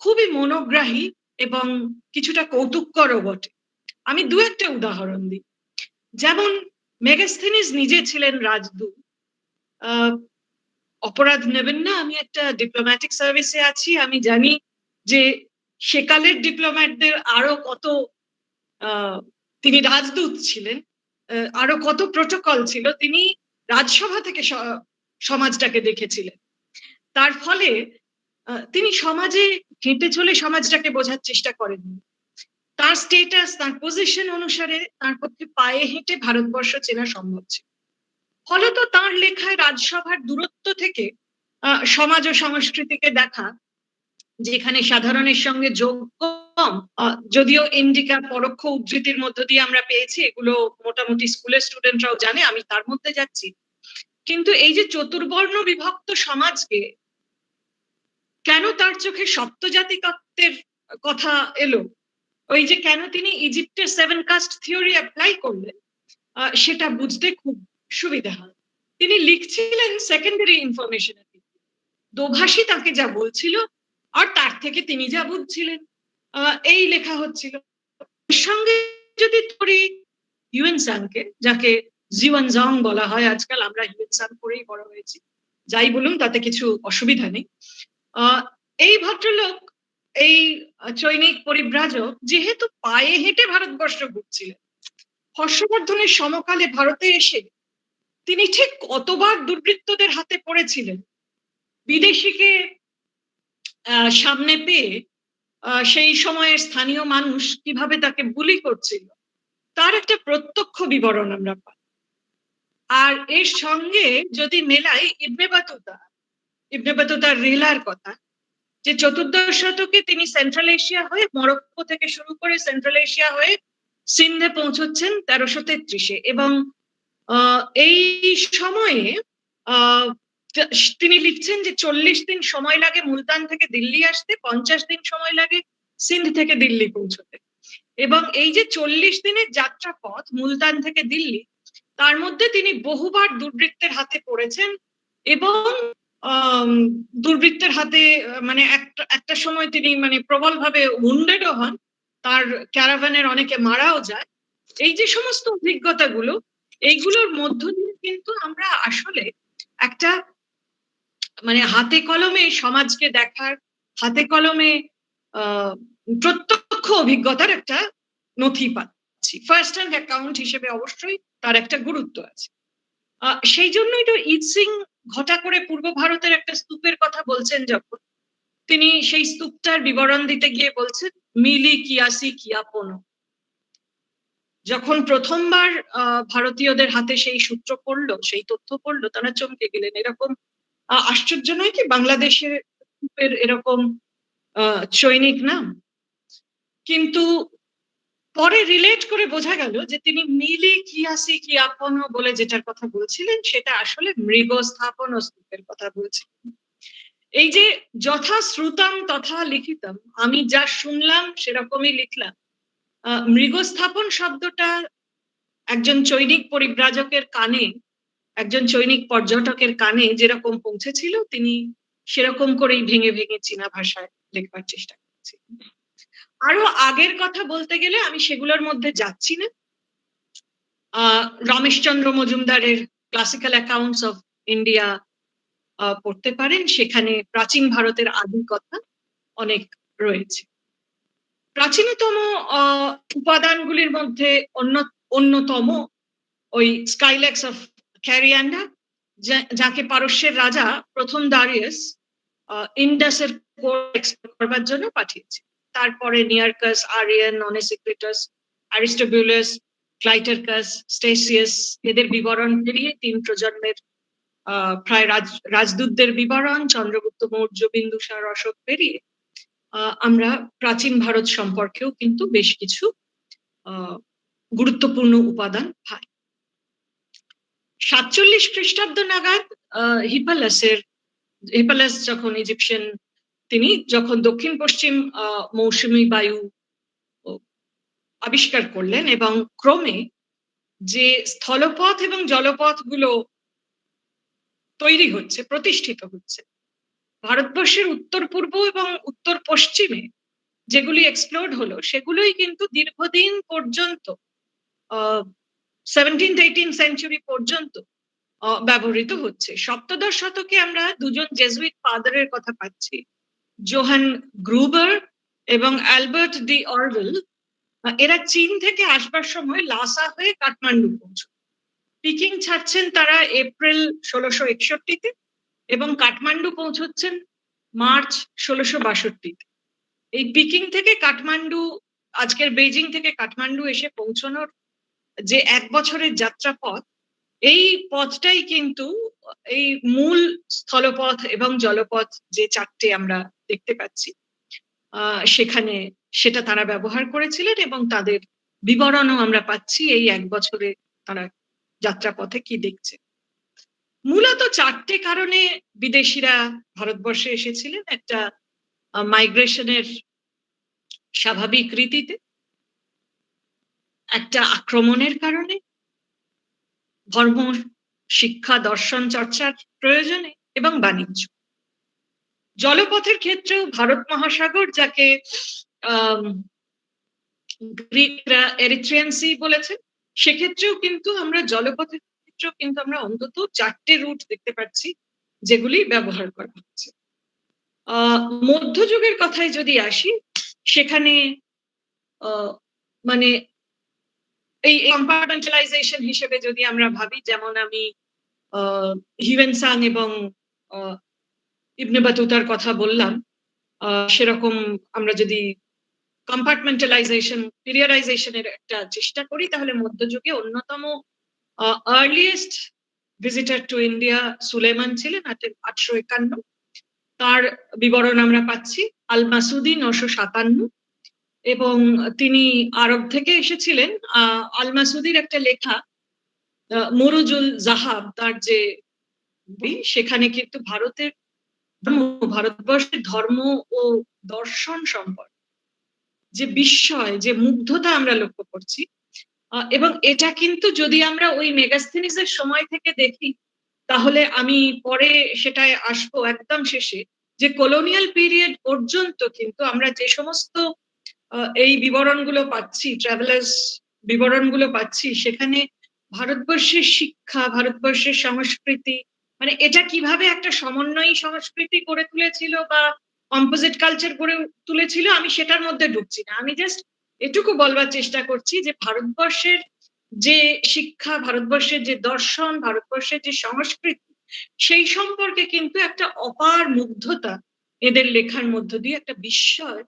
খুবই মনোগ্রাহী এবং কিছুটা কৌতুককরও বটে। আমি দু একটা উদাহরণ দিই। যেমন মেগাস্থেনিস নিজে ছিলেন রাজদূত। অপরাধ নেবেন না, আমি একটা ডিপ্লোম্যাটিক সার্ভিসে আছি, আমি জানি যে সেকালের ডিপ্লোম্যাটদের আরো কত, তিনি রাজদূত ছিলেন, আরো কত প্রোটোকল ছিল, তিনি রাজসভা থেকে সমাজটাকে দেখেছিলেন। তার ফলে তিনি সমাজে হেঁটে চলে সমাজটাকে বোঝার চেষ্টা করেননি। তার স্টেটাস, তার পজিশন অনুসারে তার পক্ষে পায়ে হেঁটে ভারতবর্ষ চেনা সম্ভব ছিল। ফলত তার লেখায় রাজসভার দূরত্ব থেকে সমাজ ও সংস্কৃতিকে দেখা, যেখানে সাধারণের সঙ্গে যোগ কম, যদিও ইন্ডিকা পরোক্ষ উদ্ধৃতির মধ্য দিয়ে আমরা পেয়েছি, এগুলো মোটামুটি স্কুলের স্টুডেন্টরাও জানে, আমি তার মধ্যে যাচ্ছি। কিন্তু এই যে চতুর্বর্ণ বিভক্ত সমাজকে কেন তার চোখে সপ্তজাতি তত্ত্বের কথা এলো, ওই যে কেন তিনি ইজিপ্টের 7 কাস্ট থিওরি অ্যাপ্লাই করলেন, সেটা বুঝতে খুব সুবিধা হয়। তিনি লিখছিলেন সেকেন্ডারি ইনফরমেশনের দিকে, দোভাষী তাকে যা বলছিল আর তার থেকে তিনি যা বুঝছিলেন, এই লেখা হচ্ছিল। সঙ্গে যদি ধরি হিউয়েনসাংকে, যাকে জিওয়ানজং বলা হয় আজকাল, আমরা হিউয়েনসাং করেই বড় হয়েছি, যাই বলুন তাতে কিছু অসুবিধা নেই। এই ভদ্রলোক, এই চৈনিক পরিব্রাজক, যেহেতু পায়ে হেঁটে ভারতবর্ষ ঘুরছিলেন, হর্ষবর্ধনের সমকালে ভারতে এসে তিনি ঠিক কতবার দুর্বৃত্তদের হাতে পড়েছিলেন, বিদেশিকে সামনে পেয়ে সেই সময়ের স্থানীয় মানুষ কিভাবে তাকে বুলি করছিল, তার একটা প্রত্যক্ষ বিবরণ আমরা পাই। আর এর সঙ্গে যদি মেলাই ইবনে বাতুতার রিলার কথা, যে 14দশ শতকে তিনি সেন্ট্রাল এশিয়া হয়ে, মরক্কো থেকে শুরু করে সেন্ট্রাল এশিয়া হয়ে সিন্ধে পৌঁছচ্ছেন 1333-এ, এবং এই সময়ে তিনি লিখছেন যে 40 দিন সময় লাগে মুলতান থেকে দিল্লি আসতে, 50 দিন সময় লাগে সিন্ধ থেকে দিল্লি পৌঁছতে। এবং এই যে 40 দিনের যাত্রা পথ মুলতান থেকে দিল্লি, তার মধ্যে তিনি বহুবার দুর্বৃত্তের হাতে পড়েছেন এবং দুর্বৃত্তের হাতে মানে একটা সময় তিনি মানে প্রবলভাবে উন্ডেডও হন, তার ক্যারাভানের অনেকে মারাও যায়। এই যে সমস্ত অভিজ্ঞতাগুলো, এইগুলোর মধ্য দিয়ে কিন্তু আমরা আসলে একটা মানে হাতে কলমে সমাজকে দেখার, হাতে কলমে প্রত্যক্ষ অভিজ্ঞতার একটা নথি পাচ্ছি। ফার্স্ট হ্যান্ড অ্যাকাউন্ট হিসেবে অবশ্যই তার একটা গুরুত্ব আছে। সেই জন্যই তো ইট সিং ঘটা করে পূর্ব ভারতের একটা স্তূপের কথা বলছেন যখন, তিনি সেই স্তূপটার বিবরণ দিতে গিয়ে বলছেন মিলি কিয়াসি কিয়াপনো। যখন প্রথমবার ভারতীয়দের হাতে সেই সূত্র পড়লো, সেই তথ্য পড়লো, তারা চমকে গেলেন। এরকম আশ্চর্য নয় কি বাংলাদেশের স্তূপের এরকম চৈনিক নাম? কিন্তু পরে রিলেট করে বোঝা গেল যে তিনি মিলি কিয়াসি কিয়াপনো বলে যেটার কথা বলছিলেন, সেটা আসলে মৃগস্থাপন স্তূপের কথা বলছিলেন। এই যে যথা শ্রুতাম তথা লিখিতাম, আমি যা শুনলাম সেরকমই লিখলাম, মৃগস্থাপন শব্দটা একজন চৈনিক পরিব্রাজকের কানে, একজন চৈনিক পর্যটকের কানে যেরকম পৌঁছেছিল, তিনি সেরকম করেই ভেঙে ভেঙে চীনা ভাষায় লেখবার চেষ্টা করেছিলেন। আরো আগের কথা বলতে গেলে আমি সেগুলোর মধ্যে যাচ্ছি না। রমেশচন্দ্র মজুমদারের ক্লাসিক্যাল অ্যাকাউন্টস অফ ইন্ডিয়া পড়তে পারেন, সেখানে প্রাচীন ভারতের আদি কথা অনেক রয়েছে। প্রাচীনতম উপাদানগুলির মধ্যে অন্যতম ওই স্কাইল্যাক্স অফ ক্যারিয়ান্ডা, যাকে পারস্যের রাজা প্রথম দারিয়াস ইন্ডাসের এক্সপ্লোর করবার জন্য পাঠিয়েছে। তারপরে নিয়ারকাস, আরিয়ান, অনেসিক্রিটাস, অ্যারিস্টোবুলাস, ক্লাইটারকাস, স্টেসিয়াস, এদের বিবরণ পেরিয়ে 3 প্রজন্মের প্রায় রাজদূতদের বিবরণ, চন্দ্রগুপ্ত মৌর্য, বিন্দুসার, অশোক পেরিয়ে আমরা প্রাচীন ভারত সম্পর্কেও কিন্তু বেশ কিছু গুরুত্বপূর্ণ উপাদান পাই। 47 খ্রিস্টাব্দ নাগাদ হিপালাস যখন ইজিপশিয়ান, তিনি যখন দক্ষিণ পশ্চিম মৌসুমী বায়ু আবিষ্কার করলেন এবং ক্রমে যে স্থলপথ এবং জলপথগুলো তৈরি হচ্ছে, প্রতিষ্ঠিত হচ্ছে, ভারতবর্ষের উত্তর পূর্ব এবং উত্তর পশ্চিমে যেগুলি এক্সপ্লোর্ড হলো, সেগুলোই কিন্তু দীর্ঘদিন পর্যন্ত 17th-18th সেঞ্চুরি পর্যন্ত ব্যবহৃত হচ্ছে। সপ্তদশ শতকে আমরা 2জন জেসুইট ফাদারের কথা পাচ্ছি, জোহান গ্রুবার এবং অ্যালবার্ট ডি অরওয়েল। এরা চীন থেকে আসবার সময় লাসা হয়ে কাঠমান্ডু পৌঁছল। পিকিং ছাড়ছেন তারা এপ্রিল 1661-তে এবং কাঠমান্ডু পৌঁছচ্ছেন মার্চ 1662-তে। এই পিকিং থেকে কাঠমান্ডু, আজকের বেজিং থেকে কাঠমান্ডু এসে পৌঁছানোর যে 1 বছরের যাত্রা পথ, এই পথটাই কিন্তু এই মূল স্থলপথ এবং জলপথ যে 4টে আমরা দেখতে পাচ্ছি, সেখানে সেটা তারা ব্যবহার করেছিলেন এবং তাদের বিবরণও আমরা পাচ্ছি এই 1 বছরে তারা যাত্রাপথে কি দেখছে। মূলত 4টে কারণে বিদেশিরা ভারতবর্ষে এসেছিলেন। একটা মাইগ্রেশনের স্বাভাবিক রীতিতে, একটা আক্রমণের কারণে, ধর্ম, শিক্ষা, দর্শন চর্চার প্রয়োজনে এবং বাণিজ্য। জলপথের ক্ষেত্রেও ভারত মহাসাগর, যাকে গ্রিকরা এরিথ্রিয়ান সি বলেছেন, সেক্ষেত্রেও কিন্তু আমরা জলপথের ক্ষেত্রেও কিন্তু আমরা অন্তত 4টে রুট দেখতে পাচ্ছি যেগুলি ব্যবহার করা হচ্ছে। মধ্যযুগের কথায় যদি আসি, সেখানে মানে এই কম্পার্টমেন্টালাইজেশন হিসেবে যদি আমরা ভাবি, যেমন আমি হিউয়েন-সাং এবং ইবনে বাতুতার কথা বললাম, সেরকম আমরা যদি কম্পার্টমেন্টালাইজেশন, পিরিয়ডাইজেশনের একটা চেষ্টা করি, তাহলে মধ্যযুগে অন্যতম earliest visitor to India Sulaiman ছিলেন 851। তার বিবরণ আমরা পাচ্ছি। আল মাসুদি 957, এবং তিনি আরব থেকে এসেছিলেন। আল মাসুদির একটা লেখা মুরুজুল জাহাব, তার যে বই, সেখানে কিন্তু ভারতবর্ষের ধর্ম ও দর্শন সম্পর্কে যে বিস্ময়, যে মুগ্ধতা আমরা লক্ষ্য করছি, এবং এটা কিন্তু যদি আমরা ওই মেগাস্থেনিসের সময় থেকে দেখি, তাহলে আমি পরে সেটায় আসবো একদম শেষে, যে কলোনিয়াল পিরিয়ড পর্যন্ত কিন্তু আমরা যে সমস্ত এই বিবরণগুলো পাচ্ছি, ট্রাভেলার্স বিবরণগুলো পাচ্ছি, সেখানে ভারতবর্ষের শিক্ষা, ভারতবর্ষের সংস্কৃতি, মানে এটা কিভাবে একটা সমন্বয়ী সংস্কৃতি গড়ে তুলেছিল বা কম্পোজিট কালচার গড়ে তুলেছিল, আমি সেটার মধ্যে ঢুকছি না। আমি জাস্ট এটুকু বলবার চেষ্টা করছি যে ভারতবর্ষের যে শিক্ষা, ভারতবর্ষের যে দর্শন, ভারতবর্ষের যে সংস্কৃতি, সেই সম্পর্কে কিন্তু একটা অপার মুগ্ধতা এদের লেখার মধ্য দিয়ে, একটা বিস্ময়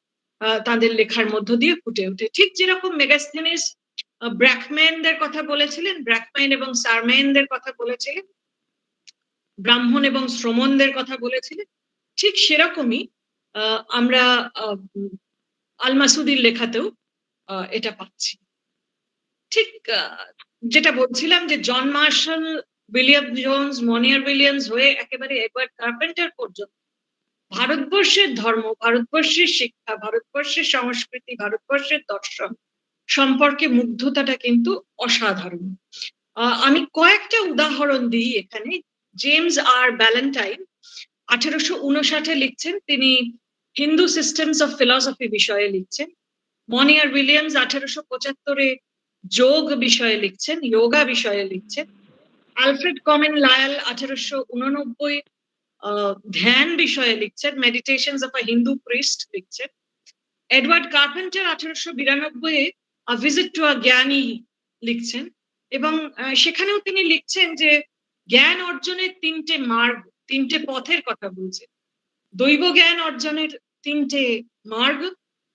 তাদের লেখার মধ্য দিয়ে ফুটে ওঠে। ঠিক যেরকম মেগাস্থেনিস ব্র্যাকম্যানদের কথা বলেছিলেন, ব্র্যাকম্যান এবং সারম্যানদের কথা বলেছিলেন, ব্রাহ্মণ এবং শ্রমণদের কথা বলেছিলেন, ঠিক সেরকমই আমরা আল মাসুদির লেখাতেও এটা পাচ্ছি। ঠিক যেটা বলছিলাম যে John Marshall, William Jones, Monier Williams হয়ে একেবারে এডওয়ার্ড কার্পেন্টার পর্যন্ত ভারতবর্ষের ধর্ম, ভারতবর্ষের শিক্ষা, ভারতবর্ষের সংস্কৃতি, ভারতবর্ষের দর্শন সম্পর্কে মুগ্ধতাটা কিন্তু অসাধারণ। আমি কয়েকটা উদাহরণ দিই এখানে। জেমস আর ব্যালেন্টাইন 1859 লিখছেন, তিনি হিন্দু সিস্টেমস অফ ফিলসফি বিষয়ে লিখছেন। মনিয়ার উইলিয়ামস 1875 যোগ বিষয়ে লিখছেন, যোগা বিষয়ে লিখছেন। আলফ্রেড কমেন লায়াল 1889 ধ্যান বিষয়ে লিখছেন, meditations of a Hindu priest লিখছেন। Edward Carpenter 1892 a visit to a Gnani লিখছেন, এবং সেখানেও তিনি লিখছেন যে জ্ঞান অর্জনের 3টে মার্গ, 3টে পথের কথা বলছেন। দৈব জ্ঞান অর্জনের 3টে মার্গ,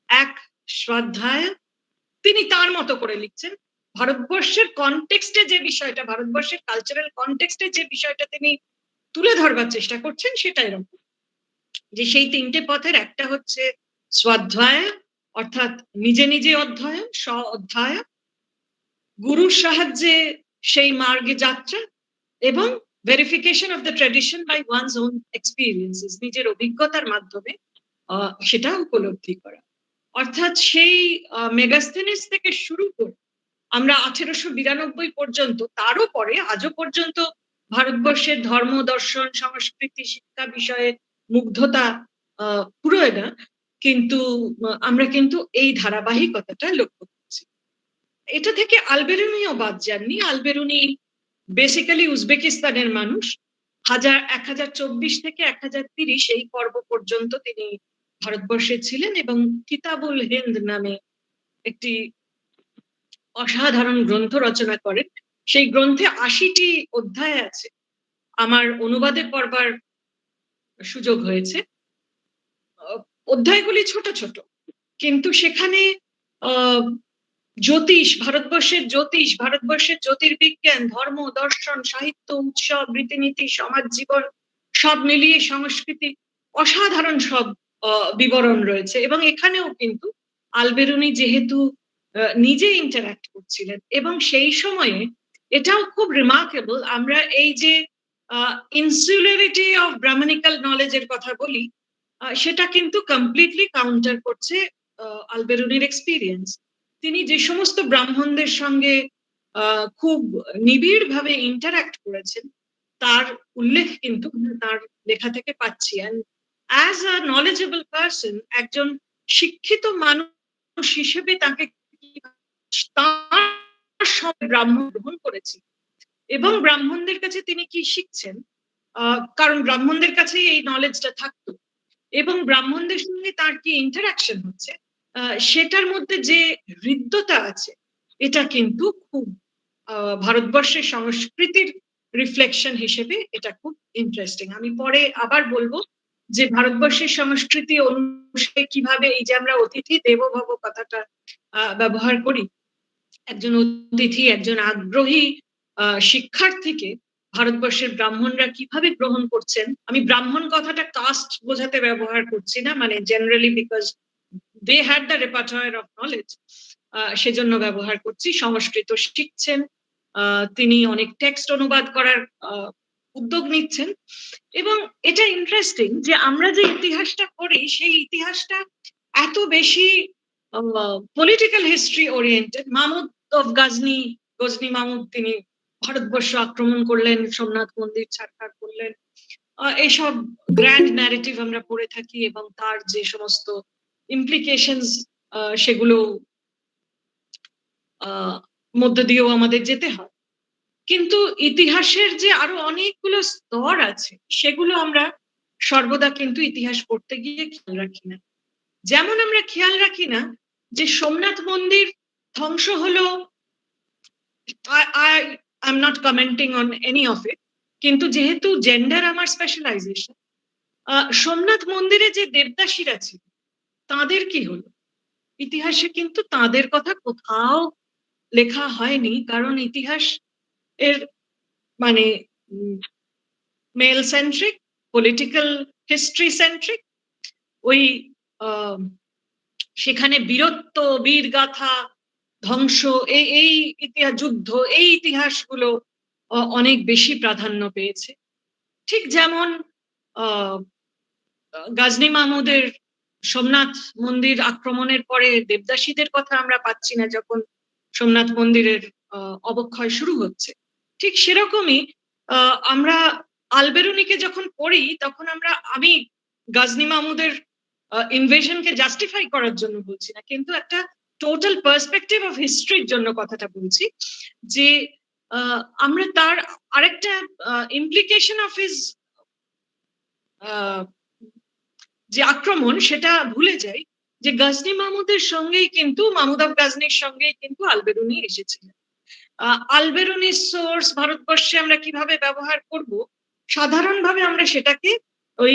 1 স্বাধ্যায়। তিনি তার মতো করে লিখছেন। ভারতবর্ষের কনটেক্সটে যে বিষয়টা, ভারতবর্ষের কালচারাল কনটেক্সটে যে বিষয়টা তিনি তুলে ধরবার চেষ্টা করছেন, সেটা এরকম যে সেই 3টে পথের একটা হচ্ছে স্বাধ্যায়, অর্থাৎ নিজে নিজে অধ্যয়ন, স্ব অধ্যায়, গুরুর সাহায্যে সেই মার্গে যাত্রা, এবং verification of the tradition by one's own experiences, নিজের অভিজ্ঞতার মাধ্যমে সেটা উপলব্ধি করা। অর্থাৎ সেই মেগাস্থেনিস থেকে শুরু করে আমরা 1892 পর্যন্ত, তারও পরে আজও পর্যন্ত ভারতবর্ষের ধর্ম, দর্শন, সংস্কৃতি, শিক্ষা বিষয়ে মুগ্ধতা পুরোয় না, কিন্তু আমরা কিন্তু এই ধারাবাহিকতাটা লক্ষ্য করছি। এটা থেকে আলবেরুনিও বাদ যাননি। আলবেরুনি বেসিক্যালি উজবেকিস্তানের মানুষ। 1024 থেকে 1030 এই পর্ব পর্যন্ত তিনি ভারতবর্ষে ছিলেন, এবং কিতাবুল হিন্দ নামে একটি অসাধারণ গ্রন্থ রচনা করেন। সেই গ্রন্থে 80টি অধ্যায় আছে। আমার অনুবাদে পড়বার সুযোগ হয়েছে। অধ্যায়গুলি ছোট ছোট, কিন্তু সেখানে জ্যোতিষ, ভারতবর্ষের জ্যোতিষ, ভারতবর্ষের জ্যোতির্বিজ্ঞান, ধর্ম, দর্শন, সাহিত্য, উৎসব, রীতিনীতি, সমাজ জীবন সব মিলিয়ে সংস্কৃতি, অসাধারণ সব বিবরণ রয়েছে। এবং এখানেও কিন্তু আলবেরুনি যেহেতু নিজে ইন্টারঅ্যাক্ট করছিলেন, এবং সেই সময়ে এটাও খুব রিমার্কেবল, আমরা এই যে ইনসুলারিটি অফ ব্রাহ্মণিক্যাল নলেজের কথা বলি, সেটা কিন্তু কমপ্লিটলি কাউন্টার করছে আলবেরুনির এক্সপিরিয়েন্স। তিনি যে সমস্ত ব্রাহ্মণদের সঙ্গে খুব নিবিড় ভাবে ইন্টারঅ্যাক্ট করেছেন, তার উল্লেখ কিন্তু তার লেখা থেকে পাচ্ছি। And as a knowledgeable person, একজন শিক্ষিত মানুষ হিসেবে তাকে তার সঙ্গে ব্রাহ্মণ গ্রহণ করেছি, এবং ব্রাহ্মণদের কাছে তিনি কি শিখছেন, কারণ ব্রাহ্মণদের কাছেই এই নলেজটা থাকতো, এবং ব্রাহ্মণদের সঙ্গে তার কি ইন্টারাকশন হচ্ছে, সেটার মধ্যে যে হৃদ্যতা আছে, এটা কিন্তু খুব ভারতবর্ষের সংস্কৃতির রিফ্লেকশন হিসেবে এটা খুব ইন্টারেস্টিং। আমি পরে আবার বলবো যে ভারতবর্ষের সংস্কৃতি অনুসারে কিভাবে এই যে আমরা অতিথি দেবো ভব কথাটা ব্যবহার করি, একজন অতিথি, একজন আগ্রহী শিক্ষার্থীকে ভারতবর্ষের ব্রাহ্মণরা কিভাবে গ্রহণ করছেন। আমি ব্রাহ্মণ কথাটা কাস্ট বোঝাতে ব্যবহার করছি না, মানে generally because they had the repertoire of knowledge, সেজন্য ব্যবহার করছি। সংস্কৃত শিখছেন, তিনি অনেক টেক্সট অনুবাদ করার উদ্যোগ নিচ্ছেন, এবং এটা ইন্টারেস্টিং যে আমরা যে ইতিহাসটা পড়ি, সেই ইতিহাসটা এত বেশি political history oriented. Mahmud of Ghazni Mahmud, তিনি ভারতবর্ষ আক্রমণ করলেন, সোমনাথ মন্দির ছাড়খাড় করলেন, এইসব গ্র্যান্ড ন্যারেটিভ আমরা পড়ে থাকি এবং তার যে সমস্ত ইমপ্লিকেশনস সেগুলো মধ্য দিয়েও আমাদের যেতে হয়। কিন্তু ইতিহাসের যে আরো অনেকগুলো স্তর আছে সেগুলো আমরা সর্বদা কিন্তু ইতিহাস পড়তে গিয়ে খেয়াল রাখি না। যেমন আমরা খেয়াল রাখি না যে সোমনাথ মন্দির ধ্বংস হলো, I am not commenting on any of it, কিন্তু যেহেতু জেন্ডার আমার স্পেশালাইজেশন, সোমনাথ মন্দিরে যে দেবদাসীরা ছিল তাদের কি হলো? ইতিহাসে কিন্তু তাদের কথা কোথাও লেখা হয়নি, কারণ ইতিহাস এর মানে male centric, political history centric. ওই সেখানে বীরত্ব, বীরগাথা, ধ্বংস, এই ইতিহাস, যুদ্ধ, এই ইতিহাসগুলো অনেক বেশি প্রাধান্য পেয়েছে। ঠিক যেমন গাজনি মাহমুদের সোমনাথ মন্দির আক্রমণের পরে দেবদাসীদের কথা আমরা পাচ্ছি না যখন সোমনাথ মন্দিরের অবক্ষয় শুরু হচ্ছে, ঠিক সেরকমই আমরা আলবেরুনিকে যখন পড়ি তখন আমি গাজনি মাহমুদের ইনভেশনকে জাস্টিফাই করার জন্য বলছি না, কিন্তু একটা টোটাল পার্সপেক্টিভ অফ হিস্ট্রির জন্য কথাটা বলছি, যে আমরা তার আরেকটা ইমপ্লিকেশন অফ হিজ যে আক্রমণ সেটা ভুলে যাই, যে গজনি মাহমুদের সঙ্গেই কিন্তু, মাহমুদ অফ গজনির সঙ্গেই কিন্তু আলবেরুনি এসেছিলেন। আলবেরুনির সোর্স ভারতবর্ষে আমরা কিভাবে ব্যবহার করব, সাধারণভাবে আমরা সেটাকে ওই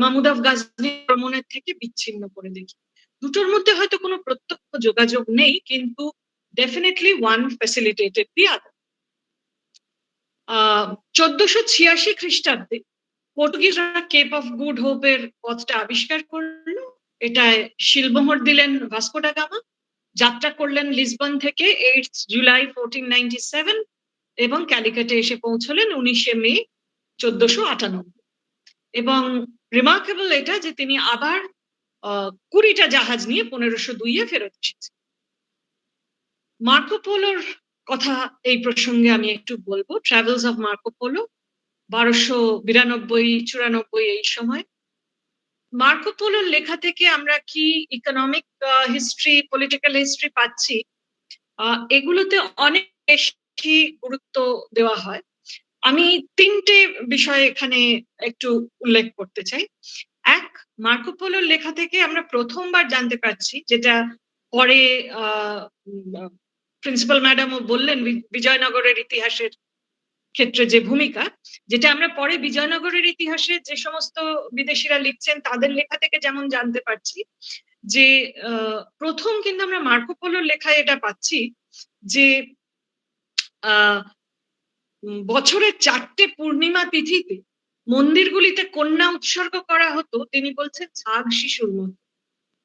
মাহমুদ অফ গজনি আক্রমণের থেকে বিচ্ছিন্ন করে দেখি। দুটোর মধ্যে হয়তো কোনো প্রত্যক্ষ যোগাযোগ নেই, কিন্তু ডেফিনেটলি ওয়ান ফ্যাসিলিটেটেড দি আদার। 1486 খ্রিস্টাব্দে পর্তুগিজরা কেপ অফ গুড হোপের পথটা আবিষ্কার করলো। এটায় শিলমোহর দিলেন ভাস্কো ডা গামা, যাত্রা করলেন লিসবন থেকে 8 জুলাই 1497 এবং ক্যালিকাটে এসে পৌঁছলেন 19 মে 1498। এবং রিমার্কেবল এটা যে তিনি আবার 20টা জাহাজ নিয়ে 1502 ফেরত এসেছেন। মার্কো পোলোর কথা এই প্রসঙ্গে আমি একটু বলবো। ট্রাভেলস অফ মার্কো পোলো 1292-94 এই সময়। মার্কো পোলোর লেখা থেকে আমরা কি ইকোনমিক হিস্ট্রি, পলিটিক্যাল হিস্ট্রি পাচ্ছি, এগুলোতে অনেক বেশি গুরুত্ব দেওয়া হয়। আমি 3টে বিষয় এখানে একটু উল্লেখ করতে চাই। এক, মার্কো পোলোর লেখা থেকে আমরা প্রথমবার জানতে পারছি, যেটা পরে প্রিন্সিপাল ম্যাডামও বললেন বিজয়নগরের ইতিহাসের ক্ষেত্রে যে ভূমিকা, যেটা আমরা পরে বিজয়নগরের ইতিহাসে যে সমস্ত বিদেশিরা লিখছেন তাদের লেখা থেকে যেমন জানতে পারছি, যে প্রথম কিন্তু আমরা মার্কো পোলোর লেখায় এটা পাচ্ছি যে বছরের 4টে পূর্ণিমা তিথিতে মন্দিরগুলিতে কন্যা উৎসর্গ করা হতো, তিনি বলছেন ছাগ শিশুর মতো।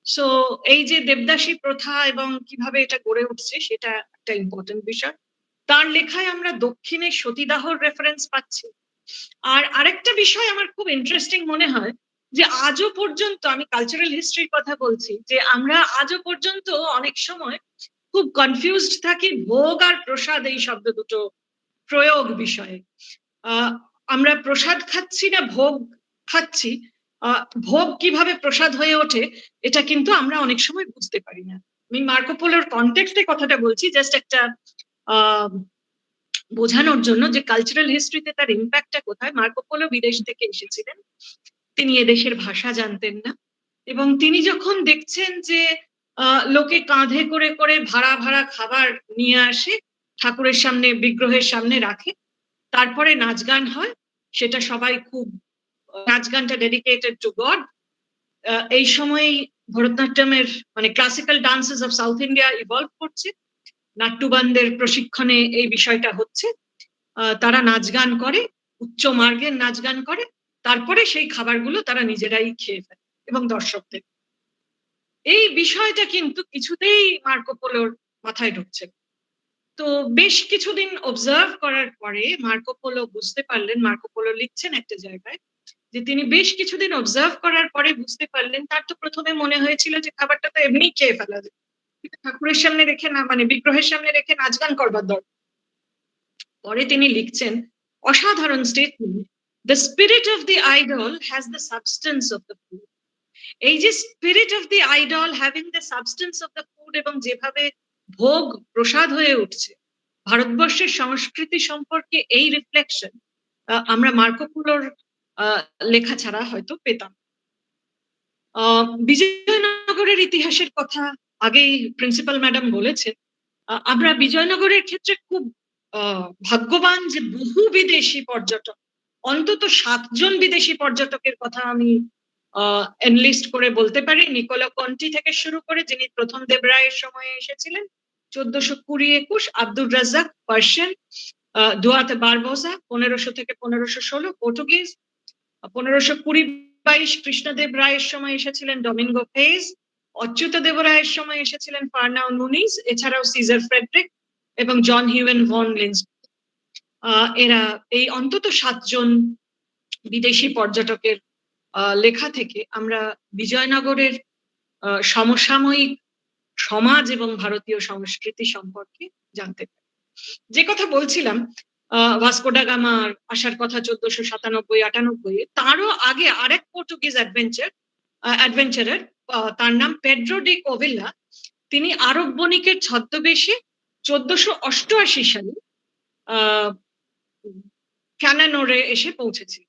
সো এই যে দেবদাসী প্রথা এবং কিভাবে এটা গড়ে উঠছে সেটা একটা ইম্পর্টেন্ট বিষয়। তার লেখায় আমরা দক্ষিণে সতীদাহর রেফারেন্স পাচ্ছি। আর আরেকটা বিষয় আমার খুব ইন্টারেস্টিং মনে হয়, যে আজও পর্যন্ত, আমি কালচারাল হিস্ট্রির কথা বলছি, যে আমরা আজও পর্যন্ত অনেক সময় খুব কনফিউজড থাকি ভোগ আর প্রসাদ এই শব্দ দুটো প্রয়োগ বিষয়ে। আমরা প্রসাদ খাচ্ছি না ভোগ খাচ্ছি, ভোগ কিভাবে প্রসাদ হয়ে ওঠে এটা কিন্তু আমরা অনেক সময় বুঝতে পারি না। আমি মার্কো পোলোর কনটেক্সটে কথাটা বলছি, জাস্ট একটা বোঝানোর জন্য যে কালচারাল হিস্ট্রিতে তার ইম্প্যাক্টটা কোথায়। মার্কো পোলো বিদেশ থেকে এসেছিলেন, তিনি এদেশের ভাষা জানতেন না, এবং তিনি যখন দেখছেন যে লোকে কাঁধে করে করে ভাড়া ভাড়া খাবার নিয়ে আসে, ঠাকুরের সামনে, বিগ্রহের সামনে রাখে, তারপরে নাচ গান হয়, সেটা সবাই খুব, নাচ গানটা ডেডিকেটেড টু গড। এই সময়ই ভরতনাট্যমের মানে classical dances of south India evolve করছে, নাট্যবানদের প্রশিক্ষণে এই বিষয়টা হচ্ছে, তারা নাচ গান করে, উচ্চ মার্গের নাচ গান করে, তারপরে সেই খাবারগুলো তারা নিজেরাই খেয়ে ফেলে এবং দর্শকদের। এই বিষয়টা কিন্তু কিছুতেই মার্কো পোলোর মাথায় ঢুকছে। তো বেশ কিছুদিন অবজার্ভ করার পরে মার্কো পোলো বুঝতে পারলেন, মার্কো পোলো লিখছেন একটা জায়গায় যে তিনি বেশ কিছুদিন অবজার্ভ করার পরে বুঝতে পারলেন, তার তো প্রথমে মনে হয়েছিল যে খাবারটা তো এমনি খেয়ে ফেলা যায়, ঠাকুরের সামনে রেখে না, মানে বিগ্রহের সামনে রেখে নাচ গান করবার দরকার। পরে তিনি লিখছেন অসাধারণ statement, the spirit of the idol has the substance of the food. এই যে spirit of the idol having the substance of the food, এবং যেভাবে ভোগ প্রসাদ হয়ে উঠছে, ভারতবর্ষের সংস্কৃতি সম্পর্কে এই রিফ্লেকশন আমরা মার্কো পোলোর লেখা ছাড়া হয়তো পেতাম। বিজয়নগরের ইতিহাসের কথা আগেই প্রিন্সিপাল ম্যাডাম বলেছেন। আমরা বিজয়নগরের ক্ষেত্রে খুব ভাগ্যবান যে বহু বিদেশি পর্যটক, অন্তত 7 জন বিদেশি পর্যটকের কথা আমি এনলিস্ট করে বলতে পারি। নিকোলা কন্টি থেকে শুরু করে, যিনি প্রথম দেবরায়ের সময়ে এসেছিলেন 1420-21, আব্দুর রাজ্জাক পার্সিয়ান, দুয়াতে বারবোসা 1500 থেকে 1516, পর্তুগিজ 1520-22 কৃষ্ণদেব রায়ের সময় এসেছিলেন ডমিঙ্গো পেজ, অচ্যুত দেবরায়ের সময় এসেছিলেন ফার্নাও নুনিজ, এছাড়াও সিজার ফ্রেডরিক এবং জন হিউয়েন ভন লিন্স। এরা এই অন্তত 7 জন বিদেশি পর্যটকের লেখা থেকে আমরা বিজয়নগরের সমসাময়িক সমাজ এবং ভারতীয় সংস্কৃতি সম্পর্কে জানতে পারি। যে কথা বলছিলাম, ভাস্কো ডা গামার আসার কথা 1497-98, তারও আগে আরেক পর্তুগিজ অ্যাডভেঞ্চারার, তার নাম পেড্রো ডি কোভিল্লা, তিনি আরব বণিকের ছদ্মবেশে 1488 সালে ক্যানানোরে এসে পৌঁছেছিল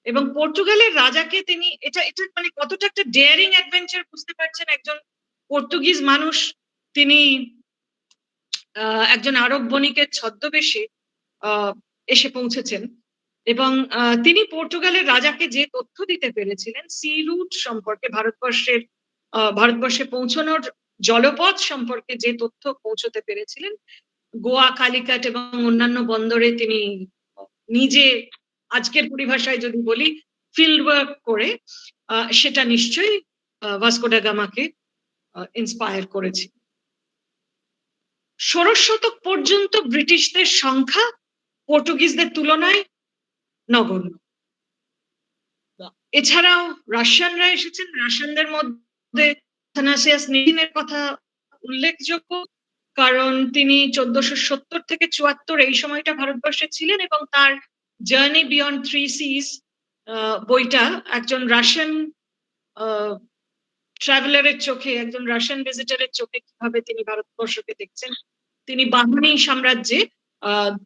এবং পর্তুগালের রাজাকে তিনি, এটা মানে কতটা একটা ডেয়ারিং অ্যাডভেঞ্চার বুঝতে পারছেন। একজন পর্তুগিজ মানুষ, তিনি একজন আরব বণিকের ছদ্মবেশে এসে পৌঁছেছেন এবং তিনি পর্তুগালের রাজাকে যে তথ্য দিতে পেরেছিলেন সি রুট সম্পর্কে, ভারতবর্ষে পৌঁছানোর জলপথ সম্পর্কে যে তথ্য পৌঁছতে পেরেছিলেন, গোয়া, কালিকাট এবং অন্যান্য বন্দরে তিনি নিজে, আজকের পরিভাষায় যদি বলি, ফিল্ড ওয়ার্ক করে, সেটা নিশ্চয়ই ভাস্কো ডা গামাকে ইন্সপায়ার করেছে। 16 শতক পর্যন্ত ব্রিটিশদের সংখ্যা পর্তুগিজদের তুলনায় নগণ্য। এছাড়াও রাশিয়ানরা এসেছেন। রাশিয়ানদের মধ্যে থানাসিয়াস নিকিনের কথা উল্লেখযোগ্য, কারণ তিনি 1470 থেকে 74 এই সময়টা ভারতবর্ষে ছিলেন এবং তার জার্নি বিয়ন্ড 3 সিজ বইটা একজন রাশিয়ান ট্রাভেলারের চোখে, একজন রাশিয়ান ভিজিটরের চোখে কিভাবে তিনি ভারতবর্ষকে দেখছেন। তিনি বাহনী সাম্রাজ্যে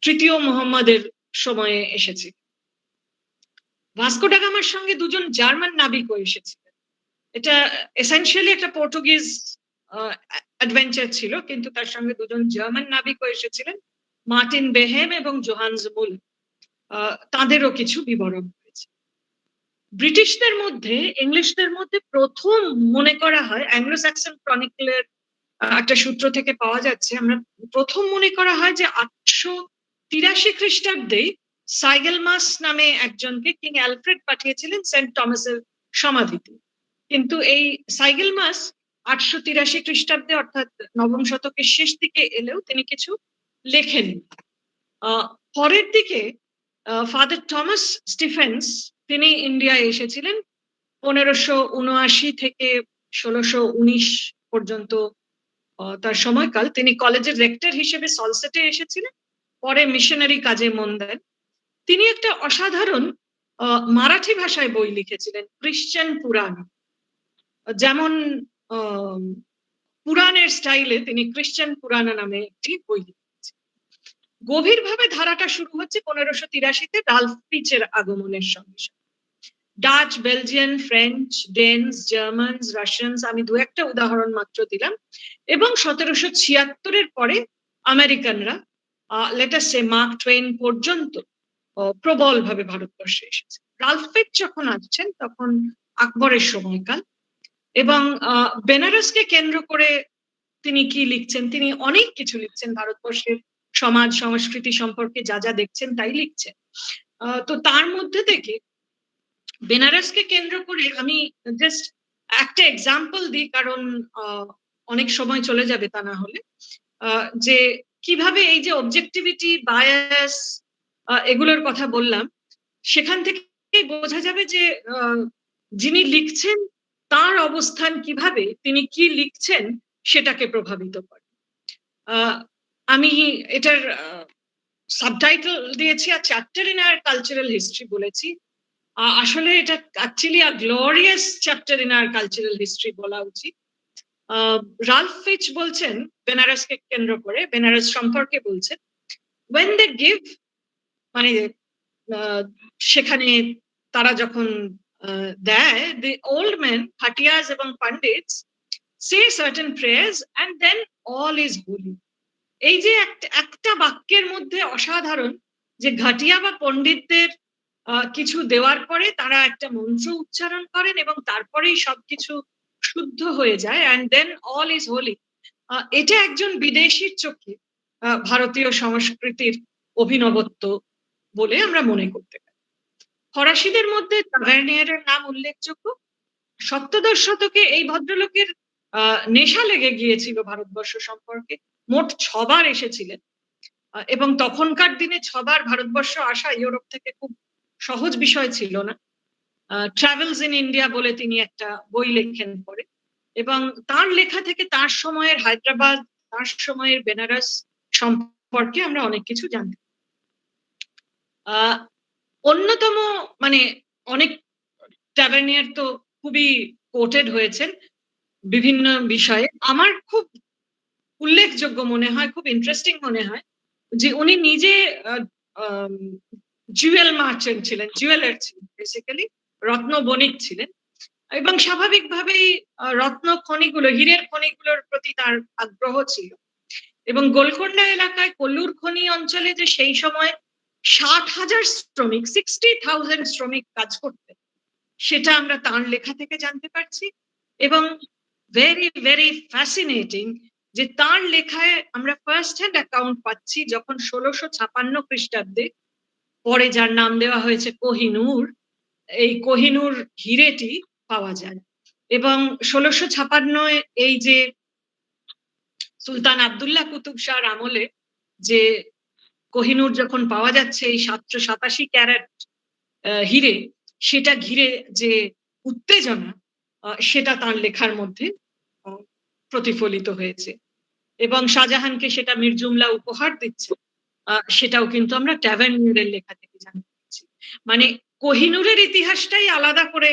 3য় মোহাম্মদের সময়ে এসেছে। ভাস্কো ডা গামার সঙ্গে 2 জন জার্মান নাবিকও এসেছিলেন। এটা এসেনশিয়ালি একটা পর্তুগিজ অ্যাডভেঞ্চার ছিল, কিন্তু তার সঙ্গে 2 জন জার্মান নাবিকও এসেছিলেন, মার্টিন বেহেম এবং জোহান্স মুল। তাদেরও কিছু বিবরণ রয়েছে। ব্রিটিশদের মধ্যে, ইংলিশদের মধ্যে প্রথম মনে করা হয়, অ্যাংলো স্যাক্সন ক্রনিকলের একটা সূত্র থেকে পাওয়া যাচ্ছে, আমরা প্রথম মনে করা হয় যে 883 খ্রিস্টাব্দে সাইগেলমাস নামে একজনকে কিং অ্যালফ্রেড পাঠিয়েছিলেন সেন্ট টমাসের সমাধিতে। কিন্তু এই সাইগেলমাস 883 খ্রিস্টাব্দে, অর্থাৎ 9ম শতকের শেষ দিকে এলেও তিনি কিছু লেখেননি। পরের দিকে ফাদার টমাস স্টিফেন্স, তিনি ইন্ডিয়ায় এসেছিলেন 1579 থেকে 1619 পর্যন্ত তার সময়কাল। তিনি কলেজের রেক্টর হিসেবে সলসেটে এসেছিলেন, পরে মিশনারি কাজে মন দেন। তিনি একটা অসাধারণ মারাঠি ভাষায় বই লিখেছিলেন, ক্রিশ্চিয়ান পুরাণ। যেমন পুরাণের স্টাইলে তিনি ক্রিশ্চিয়ান পুরাণ নামে একটি বই লিখেছেন। গভীরভাবে ধারাটা শুরু হচ্ছে 1583-তে রালফ ফিচের আগমনের সঙ্গে সঙ্গে। Dutch, Belgian, French, Danes, Germans, Russians, আমি 2-একটা উদাহরণ মাত্র দিলাম। এবং 1776-এর পরে আমেরিকানরা, লেটাস সে মার্ক টুয়েন পর্যন্ত প্রবলভাবে ভারতবর্ষে এসেছে। রালফ ফিচ যখন আসছেন তখন আকবরের সময়কাল, এবং বেনারসকে কেন্দ্র করে তিনি কি লিখছেন, তিনি অনেক কিছু লিখছেন, ভারতবর্ষের সমাজ সংস্কৃতি সম্পর্কে যা যা দেখছেন তাই লিখছেন। তো তার মধ্যে থেকে বেনারসকে কেন্দ্র করে আমি জাস্ট একটা এক্সাম্পল দিই, কারণ অনেক সময় চলে যাবে তা না হলে, যে কিভাবে এই যে অবজেক্টিভিটি, বায়াস, এগুলোর কথা বললাম, সেখান থেকে বোঝা যাবে যে যিনি লিখছেন তার অবস্থান কিভাবে, তিনি কি লিখছেন সেটাকে প্রভাবিত করে। আমি এটার সাবটাইটেল দিয়েছি আর chapter in our cultural history বলেছি। আসলে এটা actually a glorious chapter in our cultural history বলা উচিত। রালফ ফিচ বলছেন বেনারসকে কেন্দ্র করে, বেনারস সম্পর্কে বলছেন, when they give, মানে সেখানে তারা যখন দেয়, the old men, হাটিয়াস এবং পণ্ডিতস say certain prayers and then all is holy. এই যে একটা বাক্যের মধ্যে অসাধারণ, যে ঘাটিয়া বা পণ্ডিতদের কিছু দেওয়ার পরে তারা একটা মন্ত্র উচ্চারণ করেন এবং তারপরেই সবকিছু শুদ্ধ হয়ে যায়, and then all is holy. এটা একজন বিদেশির চোখে ভারতীয় সংস্কৃতির অভিনবত্ব বলে আমরা মনে করতে পারি। ফরাসিদের মধ্যে তাভার্নিয়ারের নাম উল্লেখযোগ্য। সপ্তদশ শতকে এই ভদ্রলোকের নেশা লেগে গিয়েছিল ভারতবর্ষ সম্পর্কে। মোট 6 বার এসেছিলেন এবং তখনকার দিনে 6 বার ভারতবর্ষ আসা ইউরোপ থেকে খুব সহজ বিষয় ছিল না। ট্রাভেলস ইন ইন্ডিয়া বলে তিনি একটা বই লেখেন পরে, এবং তার লেখা থেকে তার সময়ের হায়দ্রাবাদ, তার সময়ের বেনারস সম্পর্কে আমরা অনেক কিছু জানতে পারি। অন্যতম, মানে অনেক ট্যাভার্নিয়ার তো খুবই কোটেড হয়েছেন বিভিন্ন বিষয়ে। আমার খুব উল্লেখযোগ্য মনে হয়, খুব ইন্টারেস্টিং মনে হয় যে উনি নিজে জুয়েল মার্চেন্ট ছিলেন, জুয়েলার ছিলেন, বেসিক্যালি রত্ন বণিক ছিলেন, এবং স্বাভাবিকভাবেই রত্ন খনিগুলো, হীরের খনিগুলোর প্রতি তার আগ্রহ ছিল। এবং গোলকোন্ডা এলাকায় কল্লুর খনি অঞ্চলে যে সেই সময় 60,000 শ্রমিক, 60,000 শ্রমিক কাজ করতেন, সেটা আমরা তার লেখা থেকে জানতে পারছি। এবং ভেরি ভেরি ফ্যাসিনেটিং যে তার লেখায় আমরা ফার্স্ট হ্যান্ড অ্যাকাউন্ট পাচ্ছি যখন 1656 খ্রিস্টাব্দে, পরে যার নাম দেওয়া হয়েছে কোহিনূর, এই কোহিনূর হিরেটি পাওয়া যায়। এবং 1656 এই যে সুলতান আব্দুল্লাহ কুতুব শাহর আমলে যে কোহিনূর যখন পাওয়া যাচ্ছে, এই 787 ক্যারেট হিরে, সেটা ঘিরে যে উত্তেজনা, সেটা তার লেখার মধ্যে প্রতিফলিত হয়েছে। এবং শাহজাহানকে সেটা মীর জুমলা উপহার দিচ্ছে, সেটাও কিন্তু আমরা ট্যাভার্নিয়ারের লেখা থেকে জানতে পারছি। মানে কোহিনূরের ইতিহাসটাই আলাদা করে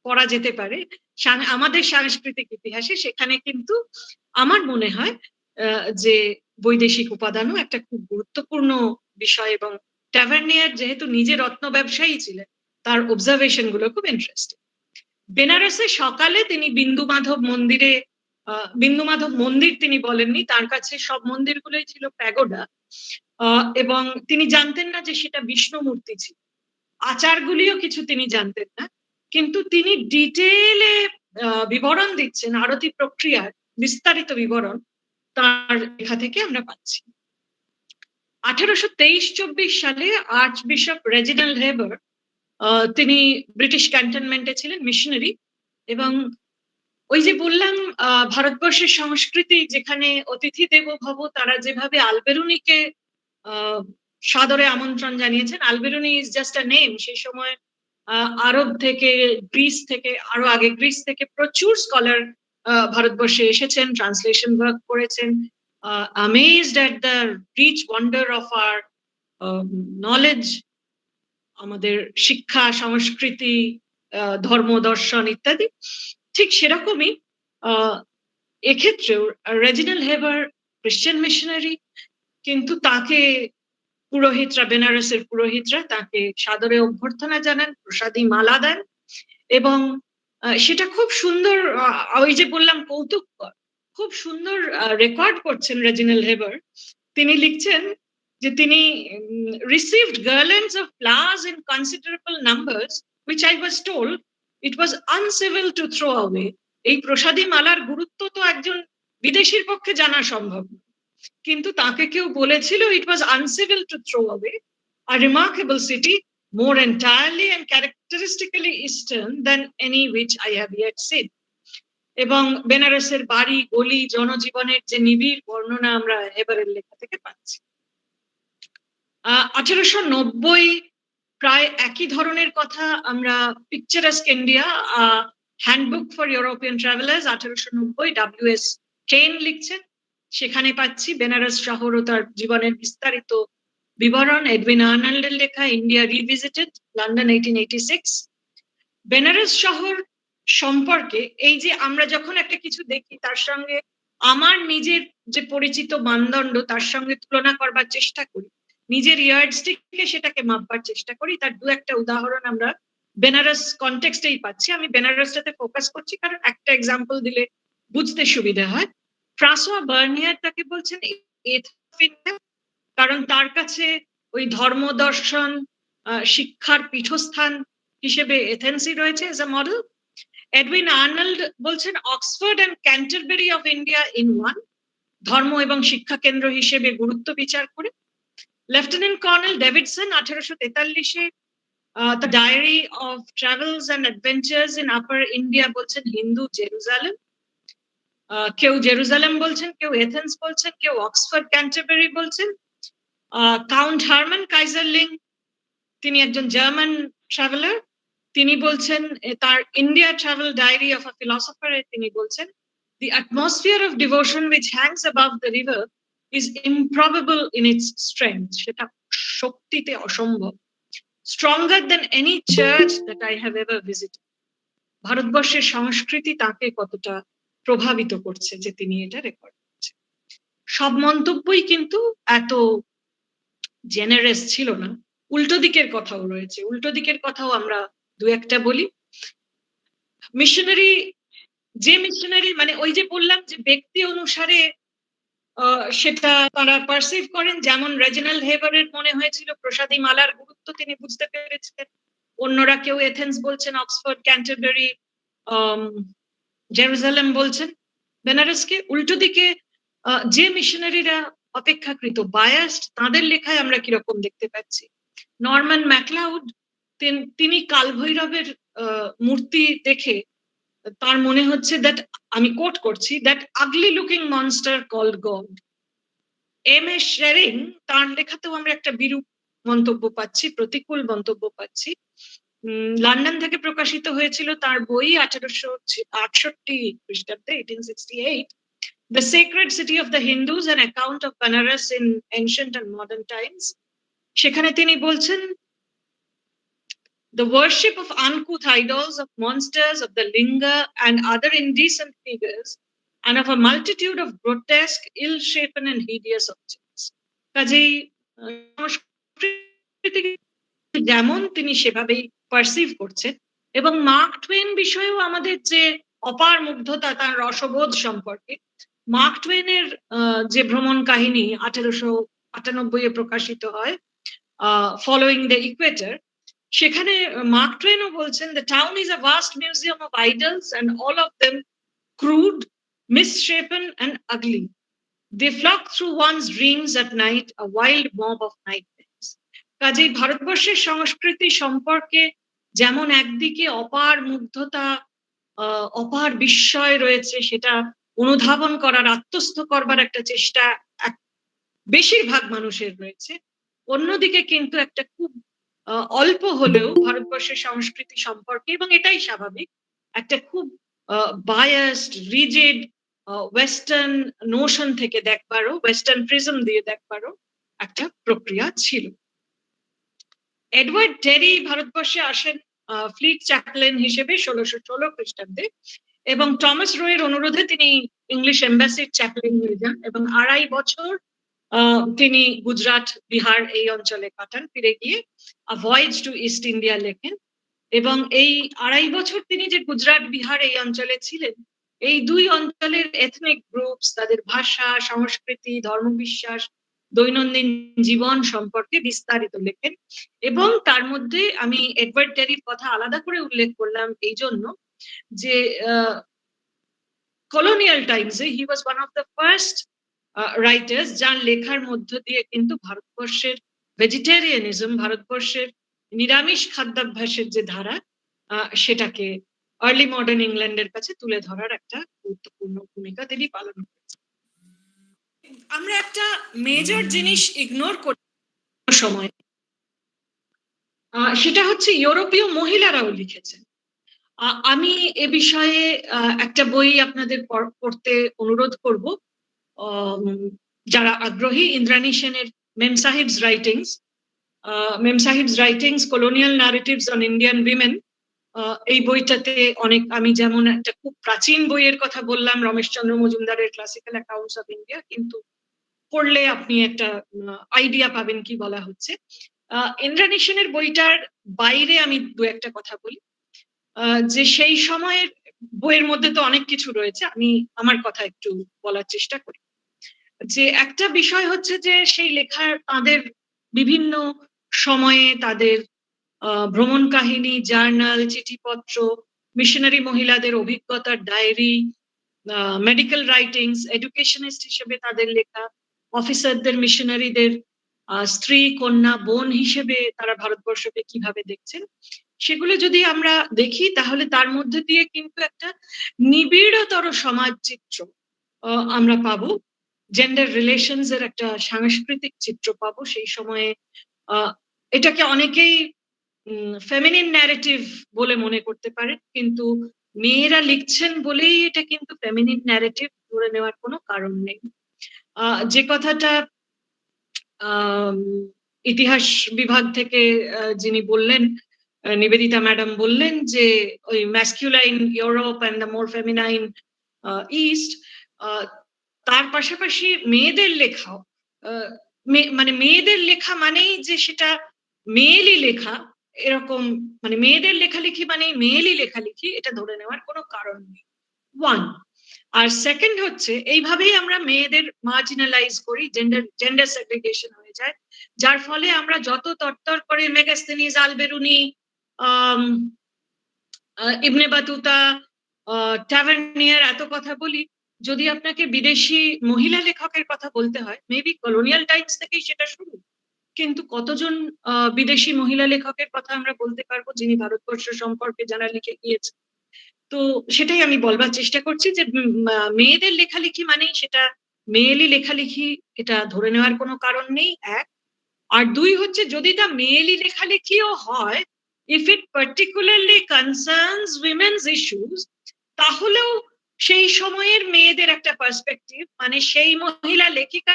পড়া যেতে পারে আমাদের সাংস্কৃতিক ইতিহাসে। সেখানে কিন্তু আমার মনে হয় যে বৈদেশিক উপাদানও একটা খুব গুরুত্বপূর্ণ বিষয়, এবং ট্যাভার্নিয়ার যেহেতু নিজে রত্ন ব্যবসায়ী ছিলেন, তার অবজারভেশন গুলো খুব ইন্টারেস্টিং। বেনারসে সকালে তিনি বিন্দু মাধব মন্দিরে, বিন্দু মাধব মন্দির তিনি বলেননি, তার কাছে সব মন্দিরগুলোই ছিল প্যাগোডা, এবং তিনি জানতেন না যে সেটা বিষ্ণু মূর্তি ছিল। আচারগুলিও কিছু তিনি জানতেন না, কিন্তু তিনি ডিটেইলে বিবরণ দিচ্ছেন, আরতি প্রক্রিয়ার বিস্তারিত বিবরণ তার লেখা থেকে আমরা পাচ্ছি। 1823-24 সালে আর্চ বিশপ রেজিনাল্ড হেবার, তিনি ব্রিটিশ ক্যান্টনমেন্টে ছিলেন, মিশনারি, এবং ওই যে বললাম ভারতবর্ষের সংস্কৃতি যেখানে অতিথি দেবো ভব, তারা যেভাবে আলবেরুনিকে সাদরে আমন্ত্রণ জানিয়েছেন। Alberuni is just a name. সেই সময় আরব থেকে, গ্রিস থেকে, আরো আগে গ্রিস থেকে প্রচুর স্কলার ভারতবর্ষে এসেছেন, ট্রান্সলেশন ওয়ার্ক করেছেন, amazed at the rich wonder of our knowledge, আমাদের শিক্ষা, সংস্কৃতি, ধর্ম, দর্শন ইত্যাদি। ঠিক সেরকমই এক্ষেত্রেও রেজিনাল্ড হেবার খ্রিস্টান মিশনারি, কিন্তু তাকে পুরোহিতরা, বেনারসের পুরোহিতরা তাকে সাদরে অভ্যর্থনা জানান, প্রসাদী মালা দেন, এবং সেটা খুব সুন্দর, ওই যে বললাম কৌতুককর, খুব সুন্দর রেকর্ড করছেন রেজিনাল্ড হেবার। তিনি লিখছেন যে তিনি received garlands of flowers in considerable numbers, which I was told it was uncivil to throw away. এই প্রসাদী মালার গুরুত্ব তো একজন বিদেশির পক্ষে জানা সম্ভব, কিন্তু তাকে কেউ বলেছিল it was uncivil to throw away a remarkable city, more entirely and characteristically Eastern than any which I have yet seen. এবং বেনারসের বাড়ি, গলি, জনজীবনের যে নিবিড় বর্ণনা আমরা হেবারের লেখা থেকে পাচ্ছি। 1890 প্রায় একই ধরনের কথা আমরা picturesque India handbook for European travellers 1890 WS কেন লিখছেন, সেখানে পাচ্ছি বেনারস শহর ও তার জীবনের বিস্তারিত বিবরণ। এডউইন আর্নল্ডের লেখা ইন্ডিয়া রিভিজিটেড, লন্ডন 1886। বেনারস শহর সম্পর্কে এই যে আমরা যখন একটা কিছু দেখি তার সঙ্গে আমার নিজের যে পরিচিত মানদণ্ড তার সঙ্গে তুলনা করবার চেষ্টা করি, নিজের ইয়ার্ডস্টিকে সেটাকে মাপবার চেষ্টা করি, তার দু একটা উদাহরণ আমরা বেনারস কনটেক্সটেই পাচ্ছি। আমি বেনারসটাতে ফোকাস করছি কারণ একটা এক্সাম্পল দিলে বুঝতে সুবিধা হয়। ফ্রাঁসোয়া বার্নিয়ার তাকে বলছেন কারণ তার কাছে ওই ধর্ম দর্শন শিক্ষার পীঠস্থান হিসেবে এথেন্সই রয়েছে as a model. Edwin Arnold বলছেন Oxford and Canterbury of India in one, ধর্ম এবং শিক্ষা কেন্দ্র হিসেবে গুরুত্ব বিচার করে। লেফটেন্যান্ট কর্নেল ডেভিডসন 1843-এ the diary of travels and adventures in upper India বলছেন হিন্দু জেরুজালেম। কেউ জেরুজালেম বলছেন, কেউ এথেন্স বলছেন, কেউ অক্সফোর্ড ক্যান্টারবেরি বলছেন। কাউন্ট হারমান কাইজারলিং, তিনি একজন জার্মান ট্রাভেলার, তিনি বলছেন তার India travel diary of a philosopher তিনি বলছেন the atmosphere of devotion which hangs above the river is improbable in its strength, সেটা শক্তিতে অসম্ভব, stronger than any church that I have ever visited. ভারতবর্ষের সংস্কৃতি তাকে কতটা প্রভাবিত করছে যে তিনি এটা রেকর্ড করছেন। সব মন্তব্যই কিন্তু এত জেনারেস ছিল না, উল্টো দিকের কথাও রয়েছে, উল্টো দিকের কথাও আমরা দু একটা বলি। মিশনারি, যে মিশনারি মানে ওই যে বললাম যে ব্যক্তি অনুসারে সেটা তারা পারসিভ করেন, যেমন রেজিনাল্ড হেবারের মনে হয়েছিল প্রসাদী মালার গুরুত্ব তিনি বুঝতে পেরেছিলেন, অন্যরা কেউ এথেন্স বলছেন, অক্সফোর্ড ক্যান্টারবেরি জেরুজালেম বলছেন বেনারসকে। উল্টো দিকে যে মিশনারিরা অপেক্ষাকৃত বায়াসড তাদের লেখায় আমরা কিরকম দেখতে পাচ্ছি। নরম্যান ম্যাকলাউড তিনি কালভৈরবের মূর্তি দেখে তার মনে হচ্ছে দ্যাট, আমি কোট করছি, that ugly looking monster called God. M S. Sherring তার লেখাতেও আমরা একটা বিরূপ মন্তব্য পাচ্ছি, প্রতিকূল মন্তব্য পাচ্ছি। লন্ডন থেকে প্রকাশিত হয়েছিল তার বই 1868 খ্রিস্টাব্দে 1868, The Sacred City of the Hindus, an account of Banaras in ancient and modern times. সেখানে তিনি বলছেন the worship of uncouth idols, of monsters, of the linga and other indecent figures, and of a multitude of grotesque, ill-shapen and hideous objects. কাজেই যেমন তিনি সেভাবেই perceive করছেন। এবং mark Twain বিষয়েও আমাদের যে অপার মুগ্ধতা তার রসবোধ সম্পর্কে, মার্ক টুয়েনের যে ভ্রমণ কাহিনী 1898-এ প্রকাশিত হয় ফলোইং দ্য ইকুয়েটর, সেখানে মার্ক টুয়েনও বলছেন the town is a vast museum of idols and all of them crude, misshapen and ugly. They flock through one's dreams at night, a wild mob of nightmares. কাজেই ভারতবর্ষের সংস্কৃতি সম্পর্কে যেমন একদিকে অপার মুগ্ধতা, অপার বিস্ময় রয়েছে, সেটা অনুধাবন করার, আত্মস্থ করবার একটা চেষ্টা বেশিরভাগ মানুষের রয়েছে, অন্যদিকে কিন্তু একটা খুব অল্প হলেও ভারতবর্ষের সংস্কৃতি সম্পর্কে, এবং এটাই স্বাভাবিক, একটা খুব বায়াসড, রিজিড ওয়েস্টার্ন নোশন থেকে দেখবারও, ওয়েস্টার্ন প্রিজম দিয়ে দেখবারও একটা প্রক্রিয়া ছিল। এডওয়ার্ড টেরি ভারতবর্ষে আসেন ফ্লিট চ্যাপলেন হিসেবে 1616 খ্রিস্টাব্দে, এবং টমাস রোয়ের অনুরোধে তিনি ইংলিশ এম্বাসির চ্যাপলেন হয়ে যান এবং 2.5 বছর তিনি গুজরাট, বিহার এই অঞ্চলে কাটান, ফিরে গিয়ে আ ভয়েজ টু ইস্ট ইন্ডিয়া লেখেন। এবং এই 2.5 বছর তিনি যে গুজরাট, বিহার এই অঞ্চলে ছিলেন, এই দুই অঞ্চলের এথনিক গ্রুপস, তাদের ভাষা, সংস্কৃতি, ধর্মবিশ্বাস, দৈনন্দিন জীবন সম্পর্কে বিস্তারিত লেখেন। এবং তার মধ্যে আমি এডওয়ার্ড টেরির কথা আলাদা করে উল্লেখ করলাম এই জন্য যে কলোনিয়াল টাইমসে he was one of the first writers যার লেখার মধ্য দিয়ে কিন্তু ভারতবর্ষের ভেজিটেরিয়ানিজম, ভারতবর্ষের নিরামিষ খাদ্যাভ্যাসের যে ধারা, সেটাকে আর্লি মডার্ন ইংল্যান্ডের কাছে তুলে ধরার একটা গুরুত্বপূর্ণ ভূমিকা তিনি পালন করেছেন। আমরা একটা মেজর জিনিস ইগনোর করি সময়, সেটা হচ্ছে ইউরোপীয় মহিলারাও লিখেছেন। আমি এ বিষয়ে একটা বই আপনাদের পড়তে অনুরোধ করব, যারা আগ্রহী। ইন্দ্রাণী সেনের memsahibs writings colonial narratives on Indian women. এই বইটাতে অনেক, আমি যেমন একটা খুব প্রাচীন বইয়ের কথা বললাম রমেশচন্দ্র মজুমদারের ক্লাসিক্যাল অ্যাকাউন্টস অফ ইন্ডিয়া, কিন্তু পড়লে আপনি একটা আইডিয়া পাবেন কি বলা হচ্ছে। ইন্দ্রাণী সেনের বইটার বাইরে আমি দু একটা কথা বলি, যে সেই সময়ের বইয়ের মধ্যে তো অনেক কিছু রয়েছে, আমি আমার কথা একটু বলার চেষ্টা করি। যে একটা বিষয় হচ্ছে যে সেই লেখার তাদের বিভিন্ন সময়ে তাদের ভ্রমণ কাহিনী, জার্নাল, চিঠিপত্র, মিশনারি মহিলাদের অভিজ্ঞতার ডায়েরি, মেডিকেল রাইটিংস, এডুকেশনিস্ট হিসেবে তাদের লেখা, অফিসারদের, মিশনারিদের স্ত্রী, কন্যা, বোন হিসেবে তারা ভারতবর্ষকে কিভাবে দেখছেন, সেগুলো যদি আমরা দেখি তাহলে তার মধ্যে দিয়ে কিন্তু একটা নিবিড়তর সমাজ চিত্র আমরা পাবো, জেন্ডার রিলেশনস এর একটা সাংস্কৃতিক চিত্র পাবো। সেই সময়ে এটাকে অনেকেই ফেমিনিন ন্যারেটিভ বলে মনে করতে পারেন, কিন্তু মেয়েরা লিখছেন বলেই এটা কিন্তু ফেমিনিন ন্যারেটিভ ধরে নেওয়ার কোনো কারণ নেই। যে কথাটা ইতিহাস বিভাগ থেকে যিনি বললেন, নিবেদিতা ম্যাডাম বললেন যে ওই ম্যাসকিউলাইন Europe and the more feminine east, তার পাশাপাশি মেয়েদের লেখাও, মানে মেয়েদের লেখা মানেই যে সেটা মেয়েলি লেখা, এরকম, মানে মেয়েদের লেখালেখি মানে মেয়েলি লেখালেখি, এটা ধরে নেওয়ার কোনো কারণ নেই, ওয়ান। আর সেকেন্ড হচ্ছে এইভাবেই আমরা মেয়েদের মার্জিনালাইজ করি, জেন্ডার সেগ্রিগেশন হয়ে যায়, যার ফলে আমরা যত তরতর করে মেগাস্তেনিজ, আলবেরুনি, ইবনে বাতুতা, ট্যাভার্নিয়ার এত কথা বলি, যদি আপনাকে বিদেশি মহিলা লেখকের কথা বলতে হয়, মেবি কলোনিয়াল টাইমস থেকেই সেটা শুরু, কিন্তু কতজন বিদেশি মহিলা লেখকের কথা আমরা বলতে পারবো যিনি ভারতবর্ষ সম্পর্কে যারা লিখে গিয়েছে? তো সেটাই আমি বলবার চেষ্টা করছি যে মেয়েদের লেখালেখি মানেই সেটা মেয়েলি লেখালেখি, এটা ধরে নেওয়ার কোনো কারণ নেই, এক। আর দুই হচ্ছে যদি তা মেয়েলি লেখালেখিও হয়, if it particularly concerns women's issues, তাহলেও সেই সময়ের মেয়েদের একটা পার্সপেক্টিভ, মানে সেই মহিলা লেখিকা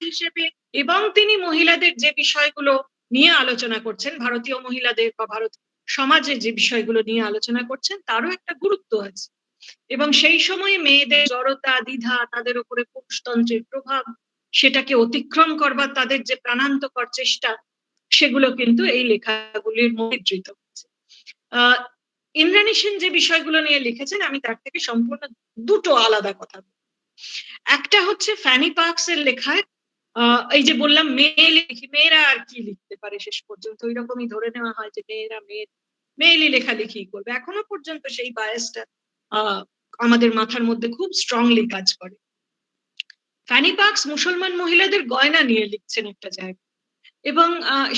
হিসেবে, এবং তিনি মহিলাদের যে বিষয়গুলো নিয়ে আলোচনা করছেন, ভারতীয় মহিলাদের বা ভারত সমাজে যে বিষয়গুলো নিয়ে আলোচনা করছেন, তারও একটা গুরুত্ব আছে। এবং সেই সময়ে মেয়েদের জড়তা, দ্বিধা, তাদের উপরে পুরুষতন্ত্রের প্রভাব, সেটাকে অতিক্রম করবার তাদের যে প্রাণান্তকর চেষ্টা, সেগুলো কিন্তু এই লেখাগুলির মুদ্রিত হচ্ছে। ইন্দ্রাণী সেন যে বিষয়গুলো নিয়ে লিখেছেন, আমি তার থেকে সম্পূর্ণ দুটো আলাদা কথা বলবো। একটা হচ্ছে ফ্যানি পার্কস এর লেখায়, এই যে বললাম মেয়েরা আর কি লিখতে পারে, শেষ পর্যন্ত ওই রকমই ধরে নেওয়া হয় যে মেয়েরা মেয়েলি লেখালেখি করবে। এখনো পর্যন্ত সেই বায়াসটা আমাদের মাথার মধ্যে খুব স্ট্রংলি কাজ করে। ফ্যানি পার্কস মুসলমান মহিলাদের গয়না নিয়ে লিখছেন একটা জায়গায়, এবং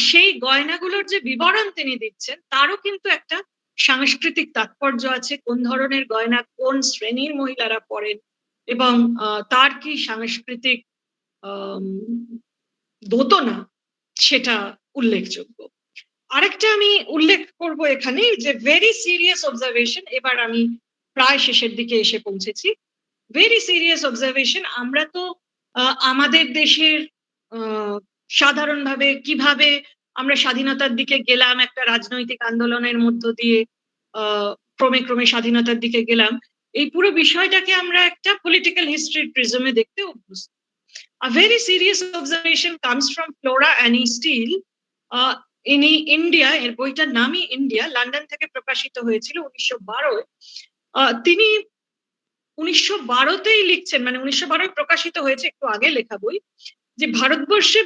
সেই গয়নাগুলোর যে বিবরণ তিনি দিচ্ছেন তারও কিন্তু একটা সাংস্কৃতিক তাৎপর্য আছে, কোন ধরনের গয়না কোন শ্রেণীর মহিলারা পরেন, এবং তার কি সাংস্কৃতিক দোতনা, সেটা উল্লেখযোগ্য। আরেকটা আমি উল্লেখ করব এখানে, যে ভেরি সিরিয়াস অবজারভেশন, এবার আমি প্রায় শেষের দিকে এসে পৌঁছেছি। ভেরি সিরিয়াস অবজারভেশন, আমরা তো আমাদের দেশের সাধারণভাবে কিভাবে আমরা স্বাধীনতার দিকে গেলাম, একটা রাজনৈতিক আন্দোলনের মধ্য দিয়ে ক্রমে ক্রমে স্বাধীনতার দিকে গেলাম, এই পুরো বিষয়টাকে আমরা একটা পলিটিক্যাল হিস্ট্রির প্রিজমে দেখতে অভ্যস্ত। A very serious observation comes from Flora Annie Steele, ইনি ইন্ডিয়া, এর বইটার নামই ইন্ডিয়া, লন্ডন থেকে প্রকাশিত হয়েছিল 1912। তিনি 1912তেই লিখছেন, মানে 1912 প্রকাশিত হয়েছে, একটু আগে লেখা বই, যে ভারতবর্ষে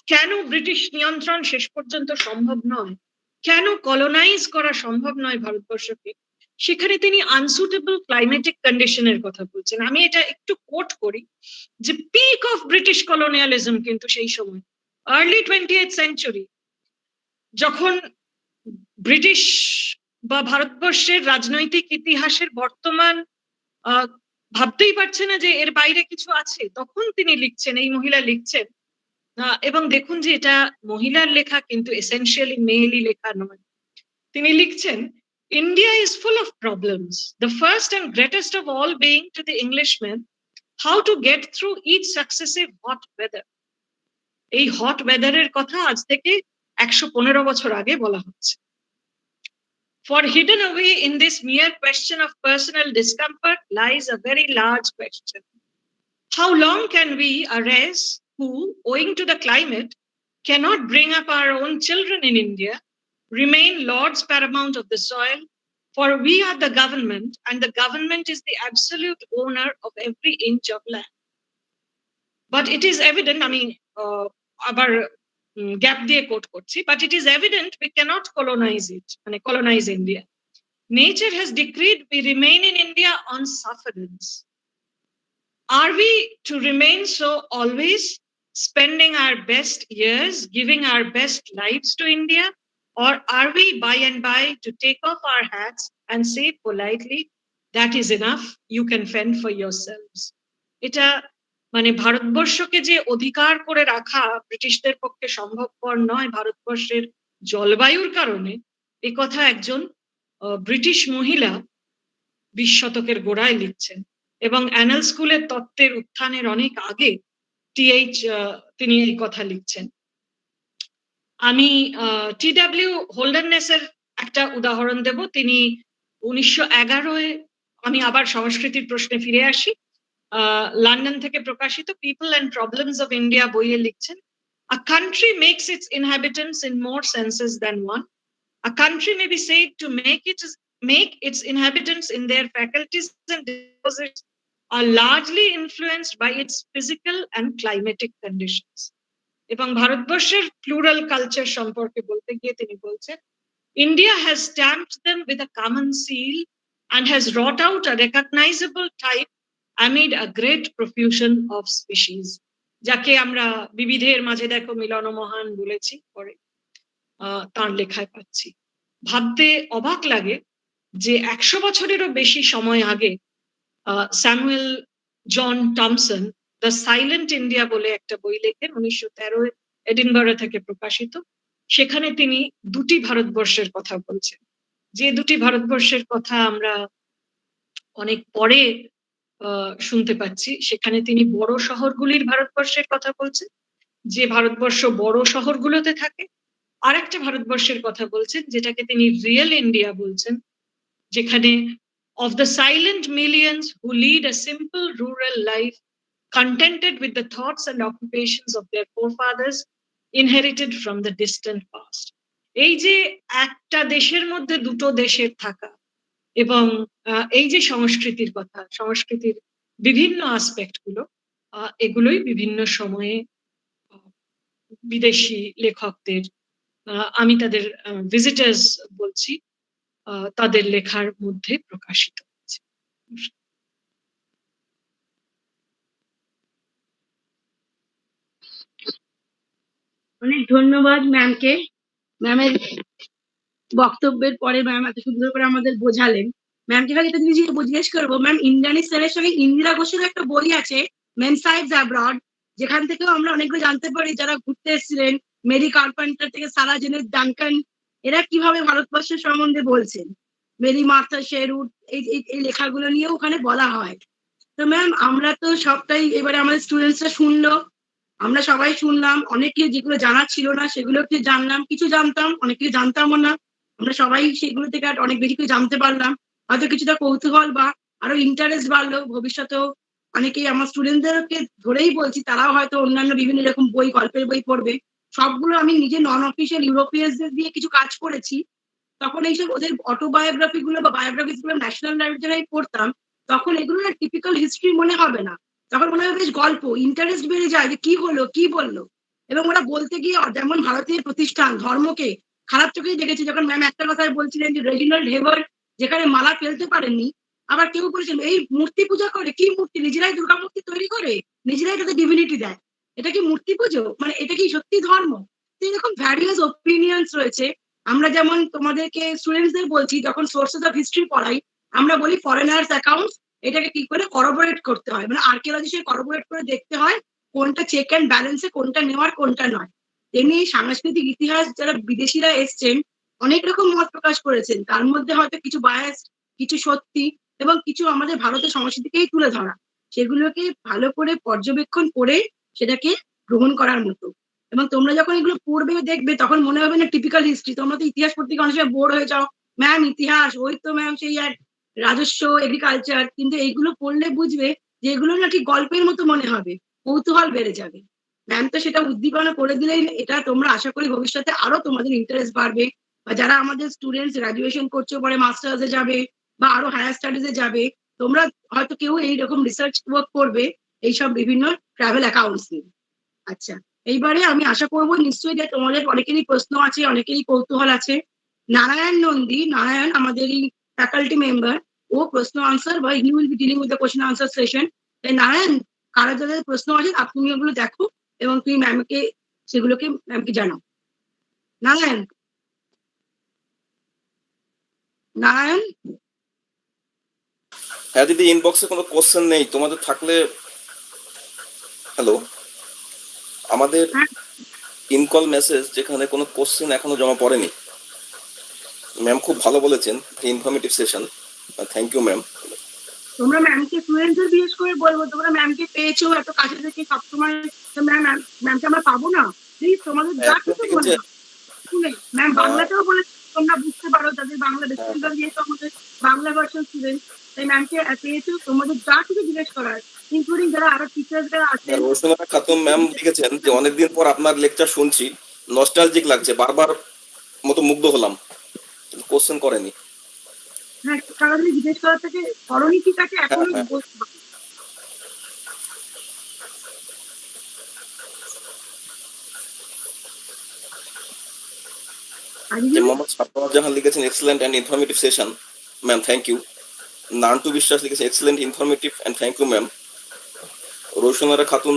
কেন ব্রিটিশ নিয়ন্ত্রণ শেষ পর্যন্ত সম্ভব নয়, কেন কলোনাইজ করা সম্ভব নয় ভারতবর্ষকে, সেখানে তিনি আনসুটেবল ক্লাইমেটিক কন্ডিশনের কথা বলছেন। আমি এটা একটু কোট করি, যে পিক অফ ব্রিটিশ কলোনিয়ালিজম কিন্তু সেই সময় আর্লি 20th সেঞ্চুরি, যখন ব্রিটিশ বা ভারতবর্ষের রাজনৈতিক ইতিহাসের বর্তমান ভাবতেই পারছে না যে এর বাইরে কিছু আছে, তখন তিনি লিখছেন, এই মহিলা লিখছেন এবং দেখুন যে এটা মহিলার লেখা, কিন্তু এসেনশিয়ালি মেয়েলি লেখা নয়। তিনি লিখছেন, India is full of problems, the first and greatest of all being to the Englishmen how to get through each successive hot weather. এই হট ওয়েদারের কথা আজ থেকে 115 বছর আগে বলা হচ্ছে। For hidden away in this mere question of personal discomfort lies a very large question. How long can we, a race who, owing to the climate, cannot bring up our own children in India, remain lords paramount of the soil? For we are the government, and the government is the absolute owner of every inch of land. But it is evident, আবার gap দিয়ে coat করছি, but it is evident we cannot colonize India. Nature has decreed we remain in India on sufferance. Are we to remain so always, spending our best years, giving our best lives to India? Or are we by and by to take off our hats and say politely, that is enough, you can fend for yourselves? এটা ভারতবর্ষকে যে অধিকার করে রাখা ব্রিটিশদের পক্ষে সম্ভবপর নয় ভারতবর্ষের জলবায়ুর কারণে, এ কথা একজন ব্রিটিশ মহিলা 20 শতকের গোড়ায় লিখছেন। এবং অ্যানাল স্কুলের তত্ত্বের উত্থানের অনেক আগে তিনি এই কথা লিখছেন। আমি টি.ডাব্লিউ. হোল্ডারনেসের একটা উদাহরণ দেব। তিনি 1911-এ, আমি আবার সংস্কৃতির প্রশ্নে ফিরে আসি, লন্ডন থেকে প্রকাশিত people and problems of India বইয়ে লিখছেন, A country makes its inhabitants in more senses than one. A country may be said to make its inhabitants in their faculties and dispositions are largely influenced by its physical and climatic conditions. এবং ভারতবর্ষের plural culture সম্পর্কে বলতে গিয়ে তিনি বলছেন, India has stamped them with a common seal and has wrought out a recognizable type amid a great profusion of species. যাকে আমরা বিবিধের মাঝে দেখো মিলন মহান বলেছি পরে, তার লেখায় পাচ্ছি। ভাবতে অবাক লাগে যে 100 বছরেরও বেশি সময় আগে Samuel John Thomson the silent India বলে একটা বই লেখেন, 1913 এডিনবরা থেকে প্রকাশিত। সেখানে তিনি দুটি ভারতবর্ষের কথা বলছেন, যে দুটি ভারতবর্ষের কথা আমরা অনেক পরে শুনতে পাচ্ছি। সেখানে তিনি বড় শহরগুলির ভারতবর্ষের কথা বলছেন, যে ভারতবর্ষ বড় শহরগুলোতে থাকে। আর একটা ভারতবর্ষের কথা বলছেন যেটাকে তিনি রিয়েল ইন্ডিয়া বলছেন, যেখানে of the silent millions who lead a simple rural life contented with the thoughts and occupations of their forefathers inherited from the distant past. এই যে একটা দেশের মধ্যে দুটো দেশের থাকা এবং এই যে সংস্কৃতির কথা, সংস্কৃতির বিভিন্ন আসপেক্ট গুলো, এগুলোই বিভিন্ন সময়ে বিদেশি লেখকদের, আমি তাদের ভিজিটার্স বলছি, তাদের লেখার মধ্যে প্রকাশিত হয়েছে। অনেক ধন্যবাদ ম্যামকে। ম্যামের বক্তব্যের পরে ম্যাম এত সুন্দর করে আমাদের বোঝালেন। ম্যামকে খালি একটা জিনিস জিজ্ঞেস করবো, ম্যাম ইন্দ্রাণী স্যারের সঙ্গে ইন্দিরা ঘোষের একটা বই আছে মেন সাইডস অ্যাব্রড, যেখান থেকেও আমরা অনেকগুলো জানতে পারি যারা ঘুরতে এসেছিলেন, মেরি কার্পেন্টার থেকে সারা জেনের ডানকান, এরা কিভাবে ভারতবর্ষের সম্বন্ধে বলছেন, মেরি মার্থা শেরউড, এই লেখাগুলো নিয়েও ওখানে বলা হয়। তো ম্যাম আমরা তো সবটাই এবারে আমাদের স্টুডেন্টসরা শুনলো, আমরা সবাই শুনলাম, অনেকে যেগুলো জানা ছিল না সেগুলো একটু জানলাম, কিছু জানতাম, অনেক কিছু জানতামও না, আমরা সবাই সেগুলো থেকে অনেক বেশি কিছু জানতে পারলাম। হয়তো কিছুটা কৌতূহল বা আরো ইন্টারেস্ট বাড়লো। ভবিষ্যতেও অনেকেই আমার স্টুডেন্টদেরকে ধরেই বলছি, তারাও হয়তো অন্যান্য বিভিন্ন রকম বই, গল্পের বই পড়বে। সবগুলো আমি নিজে নন অফিসিয়াল ইউরোপিয়ানদের দিয়ে কিছু কাজ করেছি, তখন এইসব ওদের অটোবায়োগ্রাফি গুলো বা বায়োগ্রাফিস গুলো ন্যাশনাল লাইব্রেরি পড়তাম, তখন এগুলো না টিপিক্যাল হিস্ট্রি মনে হবে না, তখন মনে হবে বেশ গল্প, ইন্টারেস্ট বেড়ে যায় যে কি হলো কি বললো। এবং ওরা বলতে গিয়ে যেমন ভারতীয় প্রতিষ্ঠান ধর্মকে খারাপ চোখেই দেখেছে, যখন ম্যাম একটা কথায় বলছিলেন যে রেজিনাল্ড হেভার যেখানে মালা ফেলতে পারেননি, আবার কেউ বলেছেন এই মূর্তি পূজা করে, কি মূর্তি, নিজেরাই দুর্গা মূর্তি তৈরি করে নিজেরাই তাদের ডিভিনিটি দেয়, এটা কি মূর্তি পুজো, মানে এটা কি সত্যি ধর্ম? তো এরকম ভ্যারিয়াস ওপিনিয়ন্স রয়েছে। আমরা যেমন তোমাদেরকে স্টুডেন্টসদের বলছি, যখন সোর্সেস অফ হিস্ট্রি পড়াই, আমরা বলি ফরেনার্স অ্যাকাউন্টস, এটাকে কি করে করবোরেট করতে হয়, মানে আর্কিওলজি সে করবোরেট করে দেখতে হয় কোনটা চেক অ্যান্ড ব্যালেন্সে কোনটা নেওয়ার কোনটা নয়। তেমনি সাংস্কৃতিক ইতিহাস যারা বিদেশিরা এসছেন অনেক রকম মত প্রকাশ করেছেন, তার মধ্যে হয়তো কিছু বায়াস, কিছু সত্যি এবং কিছু আমাদের ভারতের সংস্কৃতিকেই তুলে ধরা, সেগুলোকে ভালো করে পর্যবেক্ষণ করে সেটাকে গ্রহণ করার মতো। এবং তোমরা যখন এগুলো পড়বে দেখবে তখন মনে হবে না টিপিক্যাল হিস্ট্রি। তোমরা তো ইতিহাস পড়তে গিয়ে অনেক সময় বোর হয়ে যাও, ম্যাম ইতিহাস ওই তো ম্যাম সেই এক রাজস্ব এগ্রিকালচার, কিন্তু এইগুলো পড়লে বুঝবে যে এগুলো না ঠিক গল্পের মতো মনে হবে, কৌতূহল বেড়ে যাবে। ম্যাম তো সেটা উদ্দীপনা করে দিলেই এটা তোমরা আশা করি ভবিষ্যতে আরো তোমাদের ইন্টারেস্ট বাড়বে, বা যারা আমাদের স্টুডেন্টস গ্রাজুয়েশন করছো পরে মাস্টার্সে যাবে বা আরো হায়ার স্টাডিজে যাবে, তোমরা হয়তো কেউ এইরকম রিসার্চ ওয়ার্ক করবে এইসব বিভিন্ন ট্রাভেল অ্যাকাউন্টস নিয়ে। আচ্ছা, এইবারে আমি আশা করবো নিশ্চয়ই যে তোমাদের অনেকেরই প্রশ্ন আছে, অনেকেরই কৌতূহল আছে। নারায়ণ নন্দী, নারায়ণ আমাদের এই ফ্যাকাল্টি মেম্বার, ও প্রশ্ন আনসার বা he will be dealing with the question answer session. তাই নারায়ণ, কারো যাদের প্রশ্ন আছে তুমি ওগুলো দেখো এবং তুমি ম্যামকে সেগুলোকে ম্যামকে জানাও। নারায়ণ, নারায়ণ। হ্যাঁ দিদি, ইনবক্সে কোনো কোশ্চেন নেই, তোমাদের থাকলে। হ্যালো, আমাদের হ্যাঁ। ইনকল মেসেজ যেখানে কোনো কোশ্চেন এখনো জমা পড়েনি। ম্যাম খুব ভালো বলেছেন, informative session, thank you ma'am. তোমরা ম্যামকে স্টুডেন্টদের বিশেষ করে বলবো, তোমরা ম্যামকে পেয়েছো এত কাছে থেকে সবসময়, তো ম্যামকে আমরা পাবো না? প্লিজ তোমাদের যা কিছু বলে ম্যাম বাংলাতেও বলে তোমরা বুঝতে পারো, যাদের বাংলা বেশিরভাগ যেহেতু আমাদের বাংলা ভার্সন স্টুডেন্ট, তাই ম্যামকে পেয়েছো, তোমাদের যা কিছু জিজ্ঞেস করার, ইনক্লুডিং যারা আরো টিচার্সরা আছেন। রোশনা খাতুন ম্যাম লিখেছেন যে অনেকদিন পর আপনার লেকচার শুনছি, নস্টালজিক লাগছে, বারবার মতো মুগ্ধ হলাম, কোশ্চেন করেনি। হ্যাঁ, তাড়াতাড়ি জিজ্ঞেস করার থেকে করণী ঠিক আছে, এখনো বলতে পারো। মোহাম্মদ সাফওয়াত জাহান লিখেছেন excellent and informative session, ma'am thank you. Nantu Biswas লিখেছেন excellent informative and thank you ma'am. Roshnara Khatun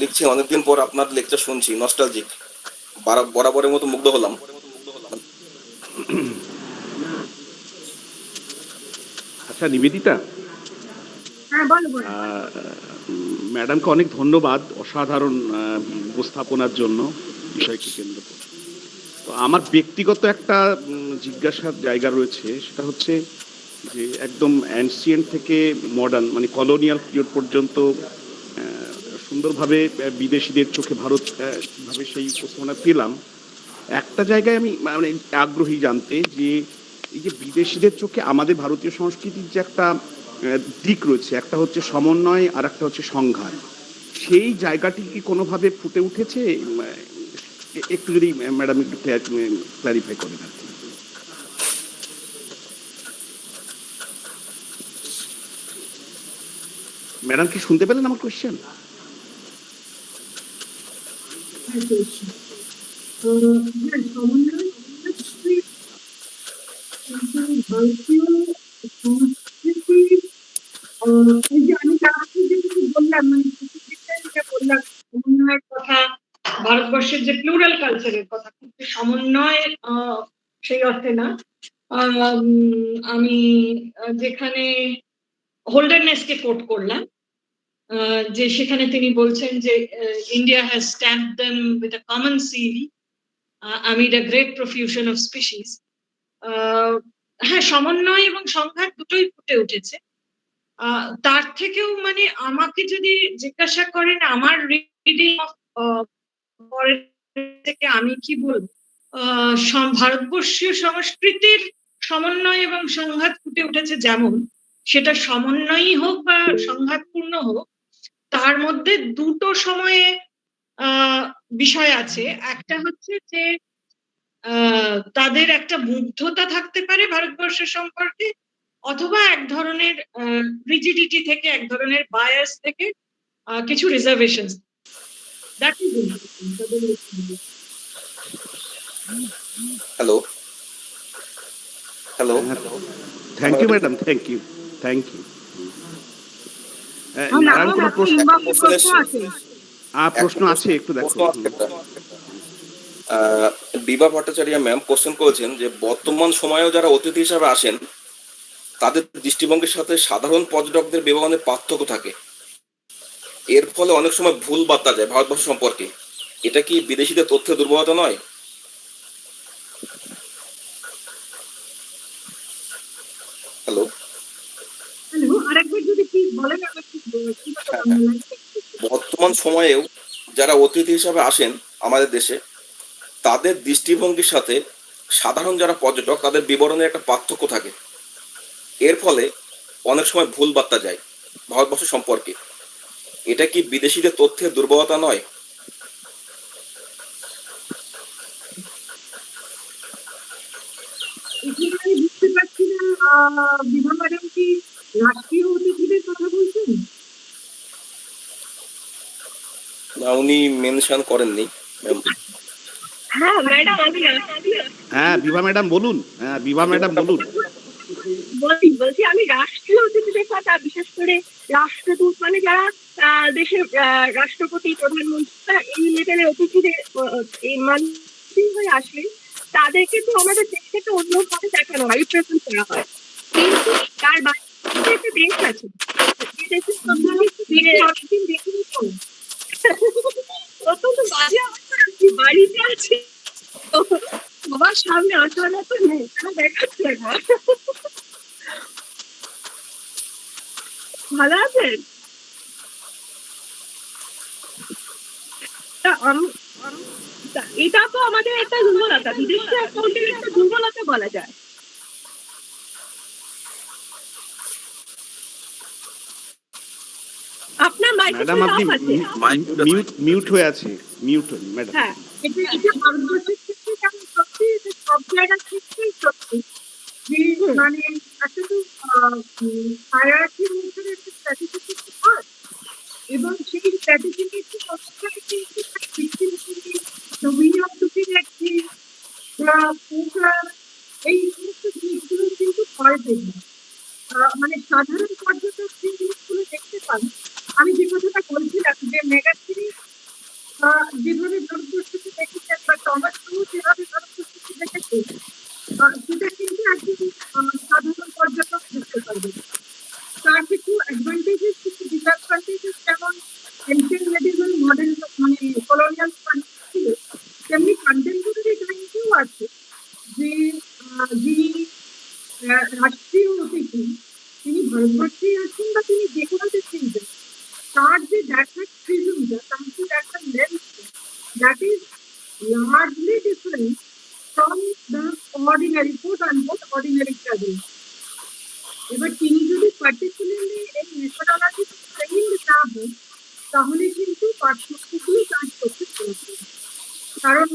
লিখছে অনেকদিন পর আপনার লেকচার শুনছি, নস্টালজিক, বরাবরের মতো মুগ্ধ হলাম। আচ্ছা নিবেদিতা, হ্যাঁ বলো বলো। ম্যাডামকে অনেক ধন্যবাদ অসাধারণ উপস্থাপনার জন্য বিষয়কে কেন্দ্র করে। তো আমার ব্যক্তিগত একটা জিজ্ঞাসার জায়গা রয়েছে, সেটা হচ্ছে যে একদম অ্যানসিয়েন্ট থেকে মডার্ন মানে কলোনিয়াল পিরিয়ড পর্যন্ত সুন্দরভাবে বিদেশিদের চোখে ভারত ভাবে সেই উপস্থাপনা পেলাম। একটা জায়গায় আমি মানে আগ্রহী জানতে যে এই যে বিদেশিদের চোখে আমাদের ভারতীয় সংস্কৃতির যে একটা দিক রয়েছে, একটা হচ্ছে সমন্বয় আর একটা হচ্ছে সংঘাত, সেই জায়গাটি কি কোনোভাবে ফুটে উঠেছে? একটু যদি ম্যাডাম একটু ক্লারিফাই করেন আর কি। ম্যাডাম কি শুনতে পেলেন আমার কোয়েশ্চেন? ভারতীয় সংস্কৃতি, এই যে আমি বললাম মানে বললাম সমন্বয়ের কথা, ভারতবর্ষের যে প্লুরাল কালচারের কথা, কিন্তু সমন্বয় সেই অর্থে না। আমি যেখানে হোল্ডারনেসকে কোট করলাম, যে সেখানে তিনি বলছেন যে India has stamped them with a common seal amid a great profusion of species. হ্যাঁ, সমন্বয় এবং সংঘাত দুটোই ফুটে উঠেছে। তার থেকেও মানে আমাকে যদি জিজ্ঞাসা করেন আমার রিডিং থেকে আমি কি বলবো, ভারতবর্ষীয় সংস্কৃতির সমন্বয় এবং সংঘাত ফুটে উঠেছে, যেমন সেটা সমন্বয়ই হোক বা সংঘাতপূর্ণ হোক, তার মধ্যে দুটো সময়ে বিষয় আছে। একটা হচ্ছে যে তাদের একটা মুগ্ধতা থাকতে পারে ভারতবর্ষের সম্পর্কে, অথবা এক ধরনের রিজিডিটি থেকে, এক ধরনের বায়াস থেকে কিছু reservation. Hello hello, thank you madam, thank you. Narayan কোনো প্রশ্ন আছে? একটু দেখো। বিভা ভট্টাচার্য ম্যাম কোশ্চেন করেছেন যে বর্তমান সময়েও যারা অতিথি হিসাবে আসেন তাদের দৃষ্টিভঙ্গির সাথে সাধারণ পর্যটকদের ব্যবহারের পার্থক্য থাকে। এর ফলে অনেক সময় ভুল বার্তা যায় ভারতবর্ষ সম্পর্কে। এটা কি বিদেশিদের তথ্যের দুর্বলতা নয়? হ্যালো। হ্যালো, আরেকবার যদি প্লিজ বলেন, আমি ঠিক কি কথা বললেন। বর্তমান সময়েও যারা অতিথি হিসাবে আসেন আমাদের দেশে, তাদের দৃষ্টিভঙ্গির সাথে সাধারণ যারা পর্যটক তাদের বিবরণের একটা পার্থক্য থাকে। এর ফলে অনেক সময় ভুল বার্তা যায় ভারতবর্ষ সম্পর্কে। এটা কি বিদেশিদের তথ্যের দুর্বলতা নয়? এখানে আমি বুঝতে পারছি না, বিভা ম্যাডাম কি রাষ্ট্রীয় অতিথিদের কথা বলছেন? না, উনি মেনশন করেননি ম্যাম। হ্যাঁ ম্যাডাম, আমি হ্যাঁ বিভা ম্যাডাম বলুন, হ্যাঁ বিভা ম্যাডাম বলুন। বলছি আমি রাষ্ট্রীয় অতিথিদের কথা, বিশেষ করে রাষ্ট্রদূত, মানে যারা দেশের রাষ্ট্রপতি, প্রধানমন্ত্রী এই লেভেলের অতিথিদের এই মানসিক হয়ে আসলেন, তাদেরকে তো আমাদের দেশ থেকে অন্যভাবে দেখানো হয়, রিপ্রেজেন্ট করা হয়। কিন্তু তার বাইরে একটা দেশ আছে, যে দেশের অনেকদিন দেখিনি তো, অত্যন্ত বাজে অবস্থা, বাড়িতে আছে, সবার সামনে আসার মতো নেই, দেখাচ্ছে একবার। ভালো আছেন? এটা তো আমাদের একটা দুর্বলতা, বিদেশি অ্যাকাউন্টের একটা দুর্বলতা বলা যায়। আপনার ম্যাডাম মাইক্রোফোন আপনি অফ আছে। মিউট হয়ে আছে, মিউট হন ম্যাডাম। হ্যাঁ, এটা ভারতবর্ষের ক্ষেত্রে যেমন সত্যি, এটা সব জায়গার ক্ষেত্রেই সত্যি যে মানে একটা তো হায়ারার্কির মধ্যে একটা স্ট্র্যাটেজিক হয়, এবং সেই স্ট্র্যাটেজিক একটি সবসময় কিন্তু the way of looking at things, the focus, এই সমস্ত জিনিসগুলো কিন্তু পাল্টে যায়। মানে সাধারণ পর্যটক যে জিনিসগুলো দেখতে পান, আমি যে কথাটা বলছিলাম যে মেগা সিরিজ যেভাবে ভারতবর্ষকে দেখেছেন বা টমাস যেভাবে ভারতবর্ষকে দেখেছে, সেটা কিন্তু একদম সাধারণ পর্যটক বুঝতে পারবে। তার কিছু অ্যাডভান্টেজেস, কিছু ডিসঅ্যাডভান্টেজেস, যেমন এনশিয়েন্ট মেডিভেল মডেল মানে কলোনিয়াল ছিল, তেমনি কন্টেম্পোরারি টাইমকেও আছে যে যিনি রাষ্ট্রীয় অতিথি, তিনি ভারতবর্ষেই আছেন বা তিনি যে কোনো দেশেই যান, তার যে দেখার প্রিজমটা, তার যে দেখার লেন্সটা, that is largely different from the ordinary, quote unquote, ordinary traveler. এবার তিনি যদি পার্টিকুলারলি এই মেথোডোলজি ট্রেনিং না হন, তাহলে কিন্তু পার্থক্যগুলো কাজ করতে পারবে। কারণ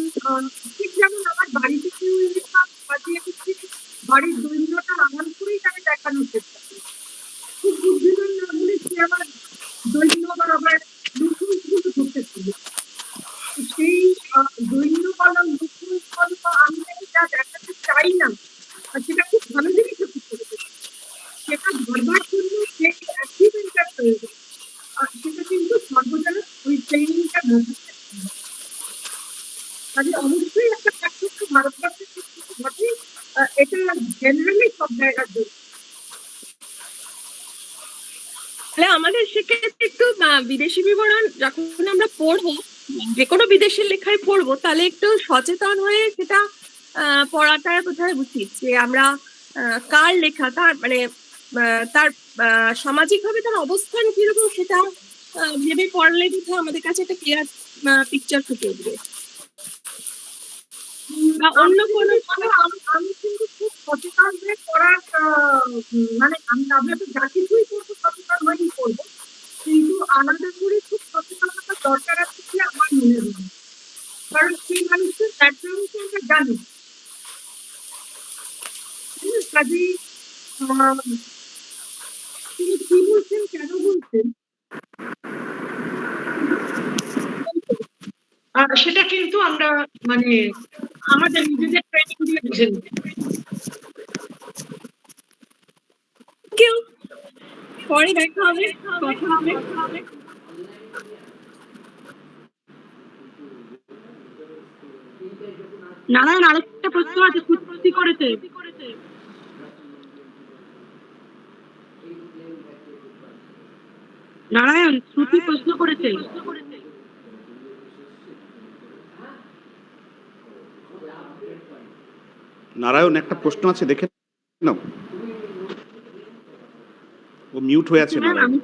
ঠিক যেমন আমার বাড়িতে কেউ এলে বাজিয়ে দিচ্ছি, বাড়ির দৈন্যটা আড়াল করেই তাকে দেখানোর চেষ্টা করি। খুব বুদ্ধিমান না হলে সে আবার দৈন্য বা আবার লুকুগুলো ধরতে পারবে। সেই দৈন্য বলা, লুকুল বল বা আমি যা দেখাতে চাই না, সেটা খুব ভালো জিনিস হতে পারে, সেটা ধরবার জন্য যে অ্যাচিভমেন্টটা প্রয়োজন, সেটা কিন্তু সর্বদা ওই ট্রেনিংটা বোঝাতে হবে। কাজে অবশ্যই একটা পার্থক্য ভারতবর্ষের ক্ষেত্রে ঘটে, এটা জেনারেলি সব জায়গার জন্য। তাহলে আমাদের সেক্ষেত্রে একটু বিদেশি বিবরণ যখন আমরা পড়বো, যে কোনো বিদেশের লেখায় পড়বো, তাহলে একটু সচেতন হয়ে সেটা পড়াটা বোধহয় উচিত, যে আমরা কার লেখা, তার মানে তার সামাজিকভাবে তার অবস্থান কিরকম, সেটা ভেবে পড়লে বোধহয় আমাদের কাছে একটা ক্লিয়ার পিকচার ফুটে উঠবে। বা অন্য কোনো আমি কিন্তু খুব সচেতন হয়ে পড়ার, মানে আমরা তো যা কিছুই করবো সচেতন হয়েই করবো, কিন্তু আলাদা করে খুব সচেতনতার দরকার আছে বলে আমার মনে হয়। কারণ সেই মানুষের ব্যাকগ্রাউন্ডকে আমরা জানি। কাজেই তিনি কি বলছেন, কেন বলছেন, সেটা কিন্তু আমরা মানে আমাদের নিজেদের ট্রেনিং দিয়ে বুঝে নিই। কেউ পরে দেখা হবে, কথা হবে। নারায়ণ আরেকটা প্রশ্ন আছে, সত্যি করেছে নারায়ণ, শ্রুতি প্রশ্ন করেছে। নারায়ণ একটা প্রশ্ন আছে, দেখে নাও। ও মিউট হয়ে আছে ম্যাম নারায়ণ।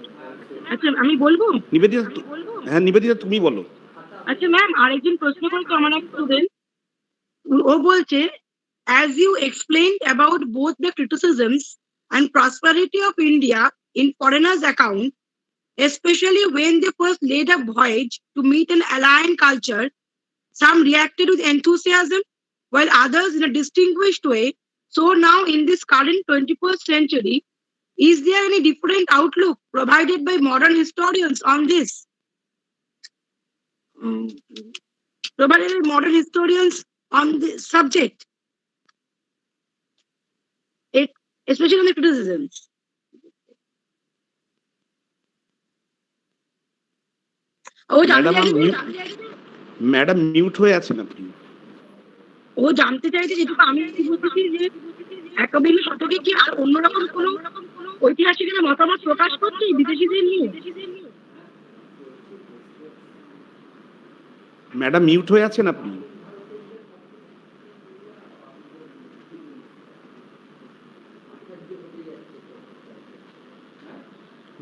আচ্ছা আমি বলবো। নিবেদিতা হ্যাঁ নিবেদিতা তুমি বলো। আচ্ছা ম্যাম, আরেকজন প্রশ্ন করেছে আমার এক স্টুডেন্ট। ও বলছে, as you explained about both the criticisms and prosperity of India in foreigners' account, especially when they first laid a voyage to meet an alien culture, some reacted with enthusiasm, while others in a distinguished way. So now in this current 21st century, is there any different outlook provided by modern historians on this? Provided by modern historians on this subject, especially on the criticisms. ও জানতে madam mute হয়ে আছেন আপনি। ও জানতে চাইছে, যেটুকু আমি বলতেছি যে একবিংশ শতকে কি আর অন্যরকম কোনো ঐতিহাসিকের মতামত প্রকাশ করছে বিদেশিদের নিয়ে? ম্যাডাম মিউট হয়ে আছেন আপনি।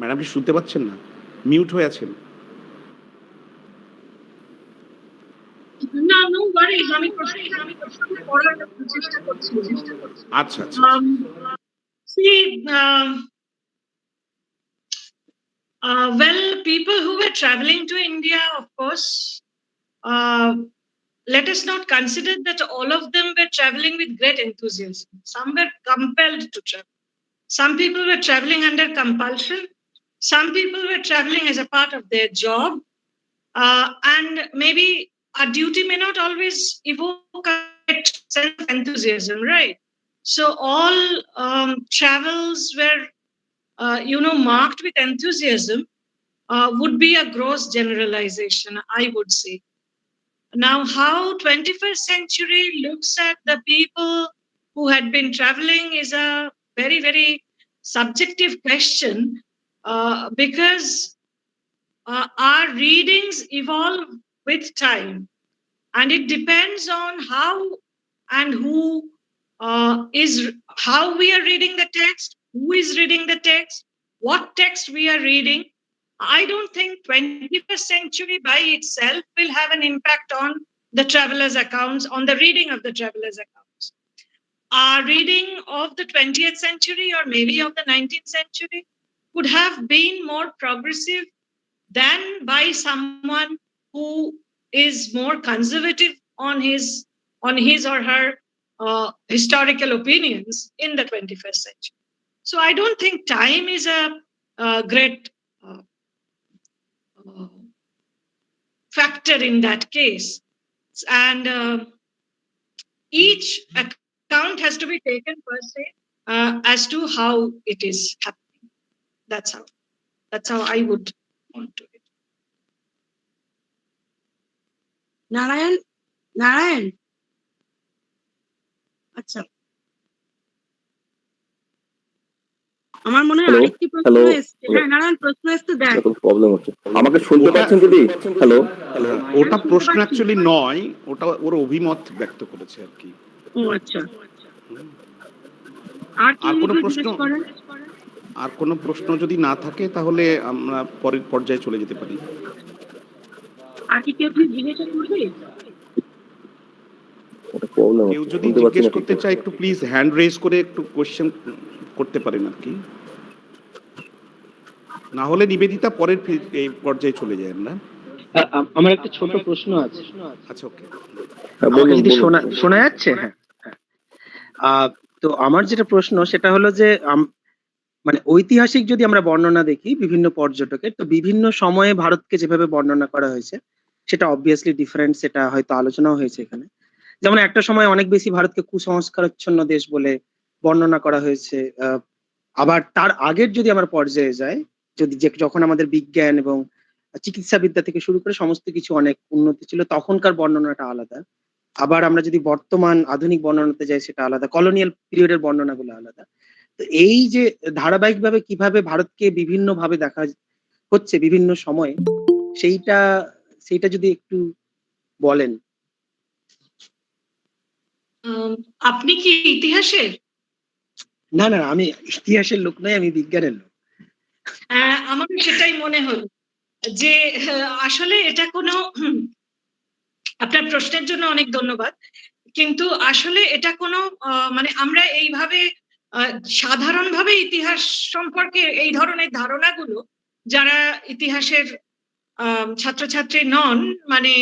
ম্যাডাম কি শুনতে পাচ্ছেন না? মিউট হয়ে আছেন। না, নো ওয়ারিজ, আমি প্রশ্ন পড়ার চেষ্টা করছি। আচ্ছা আচ্ছা। See, well, people who were traveling to India, of course, let us not consider that all of them were traveling with great enthusiasm. Some were compelled to travel. Some people were traveling under compulsion. Some people were traveling as a part of their job. And maybe our duty may not always evoke a sense of enthusiasm, right? So all travels were, marked with enthusiasm would be a gross generalization, I would say. Now, how 21st century looks at the people who had been traveling is a very, very subjective question, because our readings evolve with time, and it depends on how and who how we are reading the text, who is reading the text, what text we are reading. I don't think 21st century by itself will have an impact on the travelers' accounts, on the reading of the travelers' accounts. Our reading of the 20th century or maybe of the 19th century could have been more progressive than by someone who is more conservative on his or her historical opinions in the 21st century. So I don't think time is a great factor in that case. And each account has to be taken per se as to how it is happening. That's how I would want to it. Narayan, আচ্ছা, আমার মনে হয় আরেকটি প্রশ্ন এসেছে। হ্যাঁ নারায়ণ, প্রশ্ন এসেছে, দেখ। প্রবলেম হচ্ছে, আমাকে শুনতে পাচ্ছেন দিদি? হ্যালো। ওটা প্রশ্ন অ্যাকচুয়ালি নয়, ওটা ওর অভিমত ব্যক্ত করেছে আর কি। ও আচ্ছা। আর কোনো প্রশ্ন যদি না থাকে তাহলে আমরা পরের পর্যায়ে চলে যেতে পারি। আর কি কেউ জিজ্ঞাসা করবে? কেউ যদি জিজ্ঞেস করতে চায় একটু প্লিজ হ্যান্ড রেজ করে একটু কোশ্চেন করতে পারেন আর কি, না হলে নিবেদিতা পরের এই পর্যায়ে চলে যায়। না, আমার একটা ছোট প্রশ্ন আছে। আচ্ছা, ওকে, আমাকে যদি শোনা যাচ্ছে? হ্যাঁ, তো আমার যেটা প্রশ্ন সেটা হলো যে মানে ঐতিহাসিক যদি আমরা বর্ণনা দেখি বিভিন্ন পর্যটকের, তো বিভিন্ন সময়ে ভারতকে যেভাবে বর্ণনা করা হয়েছে সেটা অবভিয়াসলি ডিফারেন্ট, সেটা হয়তো আলোচনাও হয়েছে এখানে। যেমন একটা সময় অনেক বেশি ভারতকে কুসংস্কারাচ্ছন্ন দেশ বলে বর্ণনা করা হয়েছে। আবার তার আগের যদি আমরা পর্যায়ে যাই, যখন আমাদের বিজ্ঞান এবং চিকিৎসা বিদ্যা থেকে শুরু করে সমস্ত কিছু অনেক উন্নতি ছিল, তখনকার বর্ণনাটা আলাদা। আবার আমরা যদি বর্তমান আধুনিক বর্ণনাতে যাই সেটা আলাদা, কলোনিয়াল পিরিয়ডের বর্ণনাগুলো আলাদা। তো এই যে ধারাবাহিকভাবে কিভাবে ভারতকে বিভিন্ন ভাবে দেখা হচ্ছে বিভিন্ন সময়ে, সেইটা যদি একটু বলেন। আপনি কি ইতিহাসের? না, আমি ইতিহাসের লোক নই, আমি বিজ্ঞানের লোক। আমার সেটাই মনে হলো যে আসলে এটা কোনো আপনার প্রশ্নের জন্য অনেক ধন্যবাদ, কিন্তু আসলে এটা কোনো মানে আমরা এইভাবে সাধারণভাবে ইতিহাস সম্পর্কে এই ধরনের ধারণাগুলো যারা ইতিহাসের ছাত্রছাত্রী নন, মানে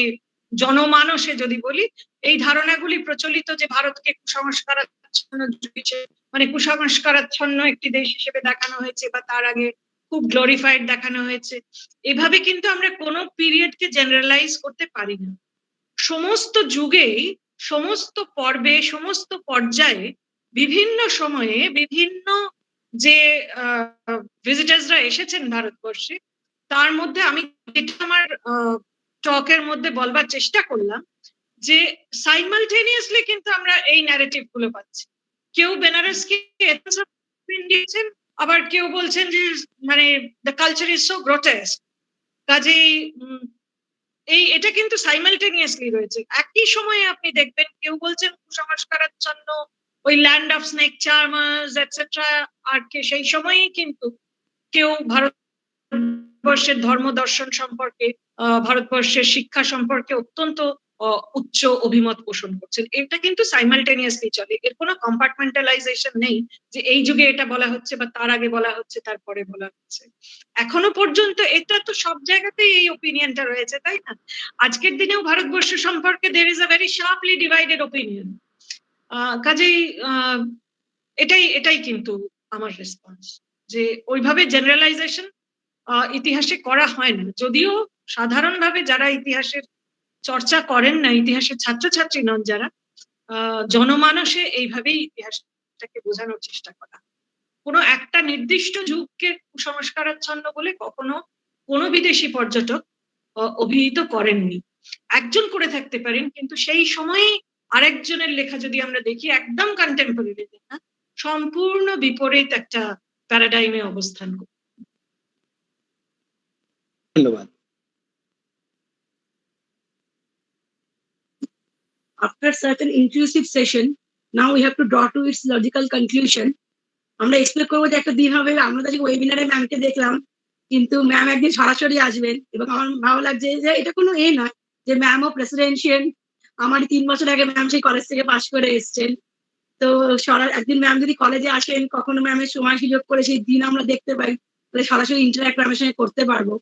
জনমানসে যদি বলি, এই ধারণাগুলি প্রচলিত যে ভারতকে কুসংস্কারাচ্ছন্ন মানে কুসংস্কারাচ্ছন্ন একটি দেশ হিসেবে দেখানো হয়েছে, বা তার আগে খুব গ্লোরিফাইড দেখানো হয়েছে। এভাবে কিন্তু আমরা কোনো পিরিয়ডকে জেনারেলাইজ করতে পারি না। সমস্ত যুগেই, সমস্ত পর্বে, সমস্ত পর্যায়ে, বিভিন্ন সময়ে বিভিন্ন যে ভিজিটার্সরা এসেছেন ভারতবর্ষে, তার মধ্যে আমি যেটা আমার টকের মধ্যে বলবার চেষ্টা করলাম যে সাইমালটেনিয়াসলি কিন্তু আমরা এই ন্যারেটিভ গুলো পাচ্ছি। কেউ বেনারসকে দিয়েছেন, আবার কেউ বলছেন যে মানে দ্য কালচার ইজ সো গ্রোটেস্ক। কাজেই এটা কিন্তু সাইমালটেনিয়াসলি রয়েছে। একই সময়ে আপনি দেখবেন কেউ বলছেন কুসংস্কারাচ্ছন্ন, ওই ল্যান্ড অফ স্নেক চার্মার্স এটসেট্রা, আর সেই সময়ই কিন্তু কেউ ভারতবর্ষের ধর্ম দর্শন সম্পর্কে, ভারতবর্ষের শিক্ষা সম্পর্কে অত্যন্ত উচ্চ অভিমত পোষণ করছেন। এটা কিন্তু সাইমালটেনিয়াসলি চলে, এর কোনো কম্পার্টমেন্টালাইজেশন নেই যে এই যুগে এটা বলা হচ্ছে বা তার আগে বলা হচ্ছে, তারপরে বলা হচ্ছে। এখনো পর্যন্ত এটা তো সব জায়গাতেই এই ওপিনিয়নটা রয়েছে, তাই না? আজকের দিনেও ভারতবর্ষ সম্পর্কে there is a very sharply divided opinion. কাজেই এটাই কিন্তু আমার রেসপন্স, যে ওইভাবে জেনারেলাইজেশন ইতিহাসে করা হয় না। যদিও সাধারণভাবে যারা ইতিহাসের চর্চা করেন না, ইতিহাসের ছাত্রছাত্রী নন যারা, জনমানসে এইভাবেই ইতিহাসটাকে বোঝানোর চেষ্টা করা। কোনো একটা নির্দিষ্ট যুগকে কুসংস্কারাচ্ছন্ন বলে কখনো কোনো বিদেশি পর্যটক অভিহিত করেননি। একজন করে থাকতে পারেন, কিন্তু সেই সময়ে আরেকজনের লেখা যদি আমরা দেখি, একদম কন্টেম্পোরারি লেখা, সম্পূর্ণ বিপরীত একটা প্যারাডাইমে অবস্থান করে। ধন্যবাদ। After such an intrusive session, now we have to draw to its logical conclusion. আমরা এক্সপেক্ট করবো যে একটা দিন হবে, আমরা তো ওয়েবিনারে ম্যামকে দেখলাম, কিন্তু ম্যাম একদিন সরাসরি আসবেন, এবং আমার ভালো লাগছে যে এটা কোনো নয় যে ম্যামও প্রেসিডেন্সিয়াল। আমার 3 বছর আগে ম্যাম সেই কলেজ থেকে পাশ করে এসছেন। তো একদিন ম্যাম যদি কলেজে আসেন, কখনো ম্যামের সময় সুযোগ করে সেই দিন আমরা দেখতে পাই, তাহলে সরাসরি ইন্টারঅ্যাক্ট ম্যামের সঙ্গে করতে পারবো।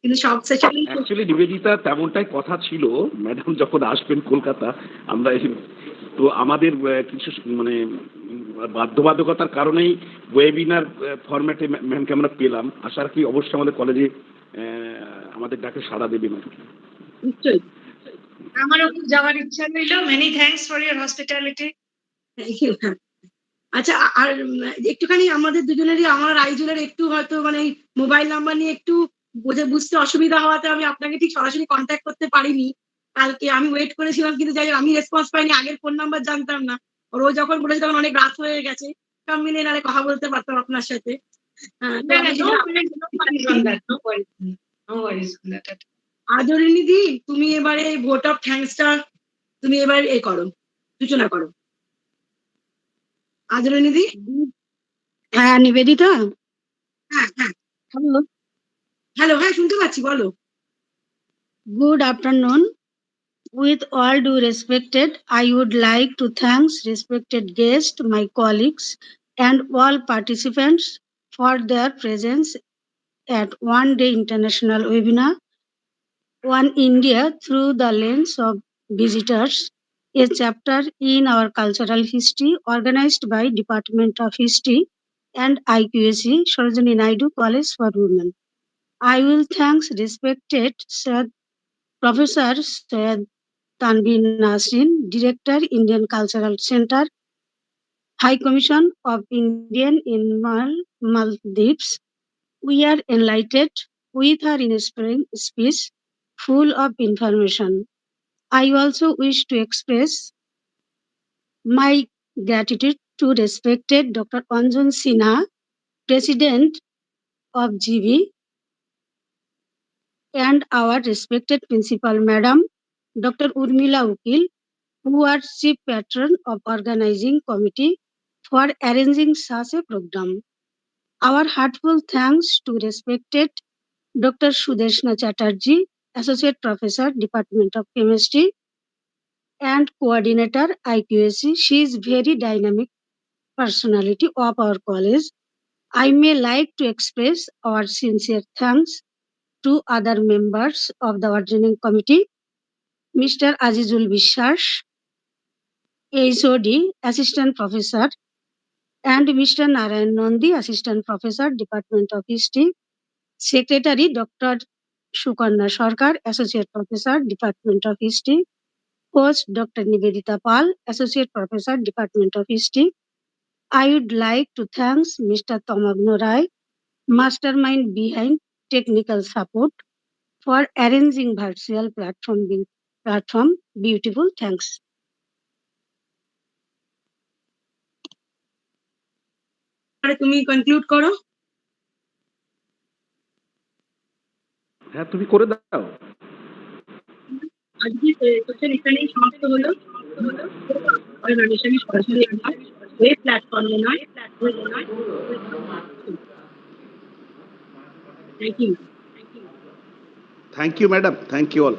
কিন্তু সব সেশনে অ্যাকচুয়ালি নিবেদিতা তেমনটাই কথা ছিল, ম্যাডাম যখন আসবেন কলকাতা, আমরা তো আমাদের কিছু মানে বাধ্যবাধকতার কারণেই ওয়েবিনার ফরম্যাটে ম্যামকে আমরা পেলাম। আশা রাখি অবশ্যই আমাদের কলেজে আমাদের ডাকে সাড়া দেবেন। নিশ্চয়ই আমারও খুব যাওয়ার ইচ্ছা রইল। Many thanks for your hospitality. Thank you. আচ্ছা, আর একটুখানি আমাদের দুজনেরই, আমার আইজুলের একটু হয়তো মানে মোবাইল নাম্বার নিয়ে একটু বুঝতে অসুবিধা হওয়াতে আমি আপনাকে ঠিক সরাসরি কন্ট্যাক্ট করতে পারিনি কালকে। আমি ওয়েট করেছিলাম, কিন্তু যাই হোক আমি রেসপন্স পাইনি, আগের ফোন নাম্বার জানতাম না। আর ও যখন বলেছে তখন অনেক রাত হয়ে গেছে, সব মিলে নাহলে কথা বলতে পারতাম আপনার সাথে। আজরিনী দি, তুমি এবারে ভোট অফ থ্যাঙ্কসটা তুমি এবার করো, সূচনা করো। আজরিনী দি। হ্যাঁ, নিবেদিতা। হ্যাঁ হ্যাঁ হ্যালো, হ্যালো, হ্যাঁ শুনতে পাচ্ছি, বলো। good afternoon. With all due respected, I would like to thank respected guests, my colleagues, and all participants for their presence at One Day International Webinar, One India Through the Lens of Visitors, a chapter in our cultural history organized by Department of History and IQAC, Sarojini Naidu College for Women. I will thank respected Sir Professor Syed Tanvir Nasrin, Director, Indian Cultural Center, High Commission of Indian in Maldives. We are enlightened with her inspiring speech, full of information. I also wish to express my gratitude to respected Dr. Anjan Sinha, President of GB, and our respected principal, Madam Dr. Urmila Ukil, who are chief patron of organizing committee for arranging such a program. Our heartfelt thanks to respected Dr. Sudeshna Chatterjee, Associate Professor, Department of Chemistry, and Coordinator, IQAC. She is very dynamic personality of our college. I may like to express our sincere thanks to other members of the ordering committee, Mr. Azizul Bishwas, HOD, Assistant Professor, and Mr. Narayan Nandi, Assistant Professor, Department of History, Secretary Dr. Sukarna Sarkar, Associate Professor, Department of History, Host Dr. Nivedita Pal, Associate Professor, Department of History. I would like to thank Mr. Tamagno Rai, mastermind behind technical support, for arranging virtual platform. Beautiful, thanks. আরে তুমি conclude করো। হ্যাঁ, তুমি করে দাও। আজকে session এখানেই সমাপ্ত হলো। অর্গানাইজেশনের সরাসরি ওয়েব প্ল্যাটফর্মে নয়। Thank you. Thank you madam, thank you all.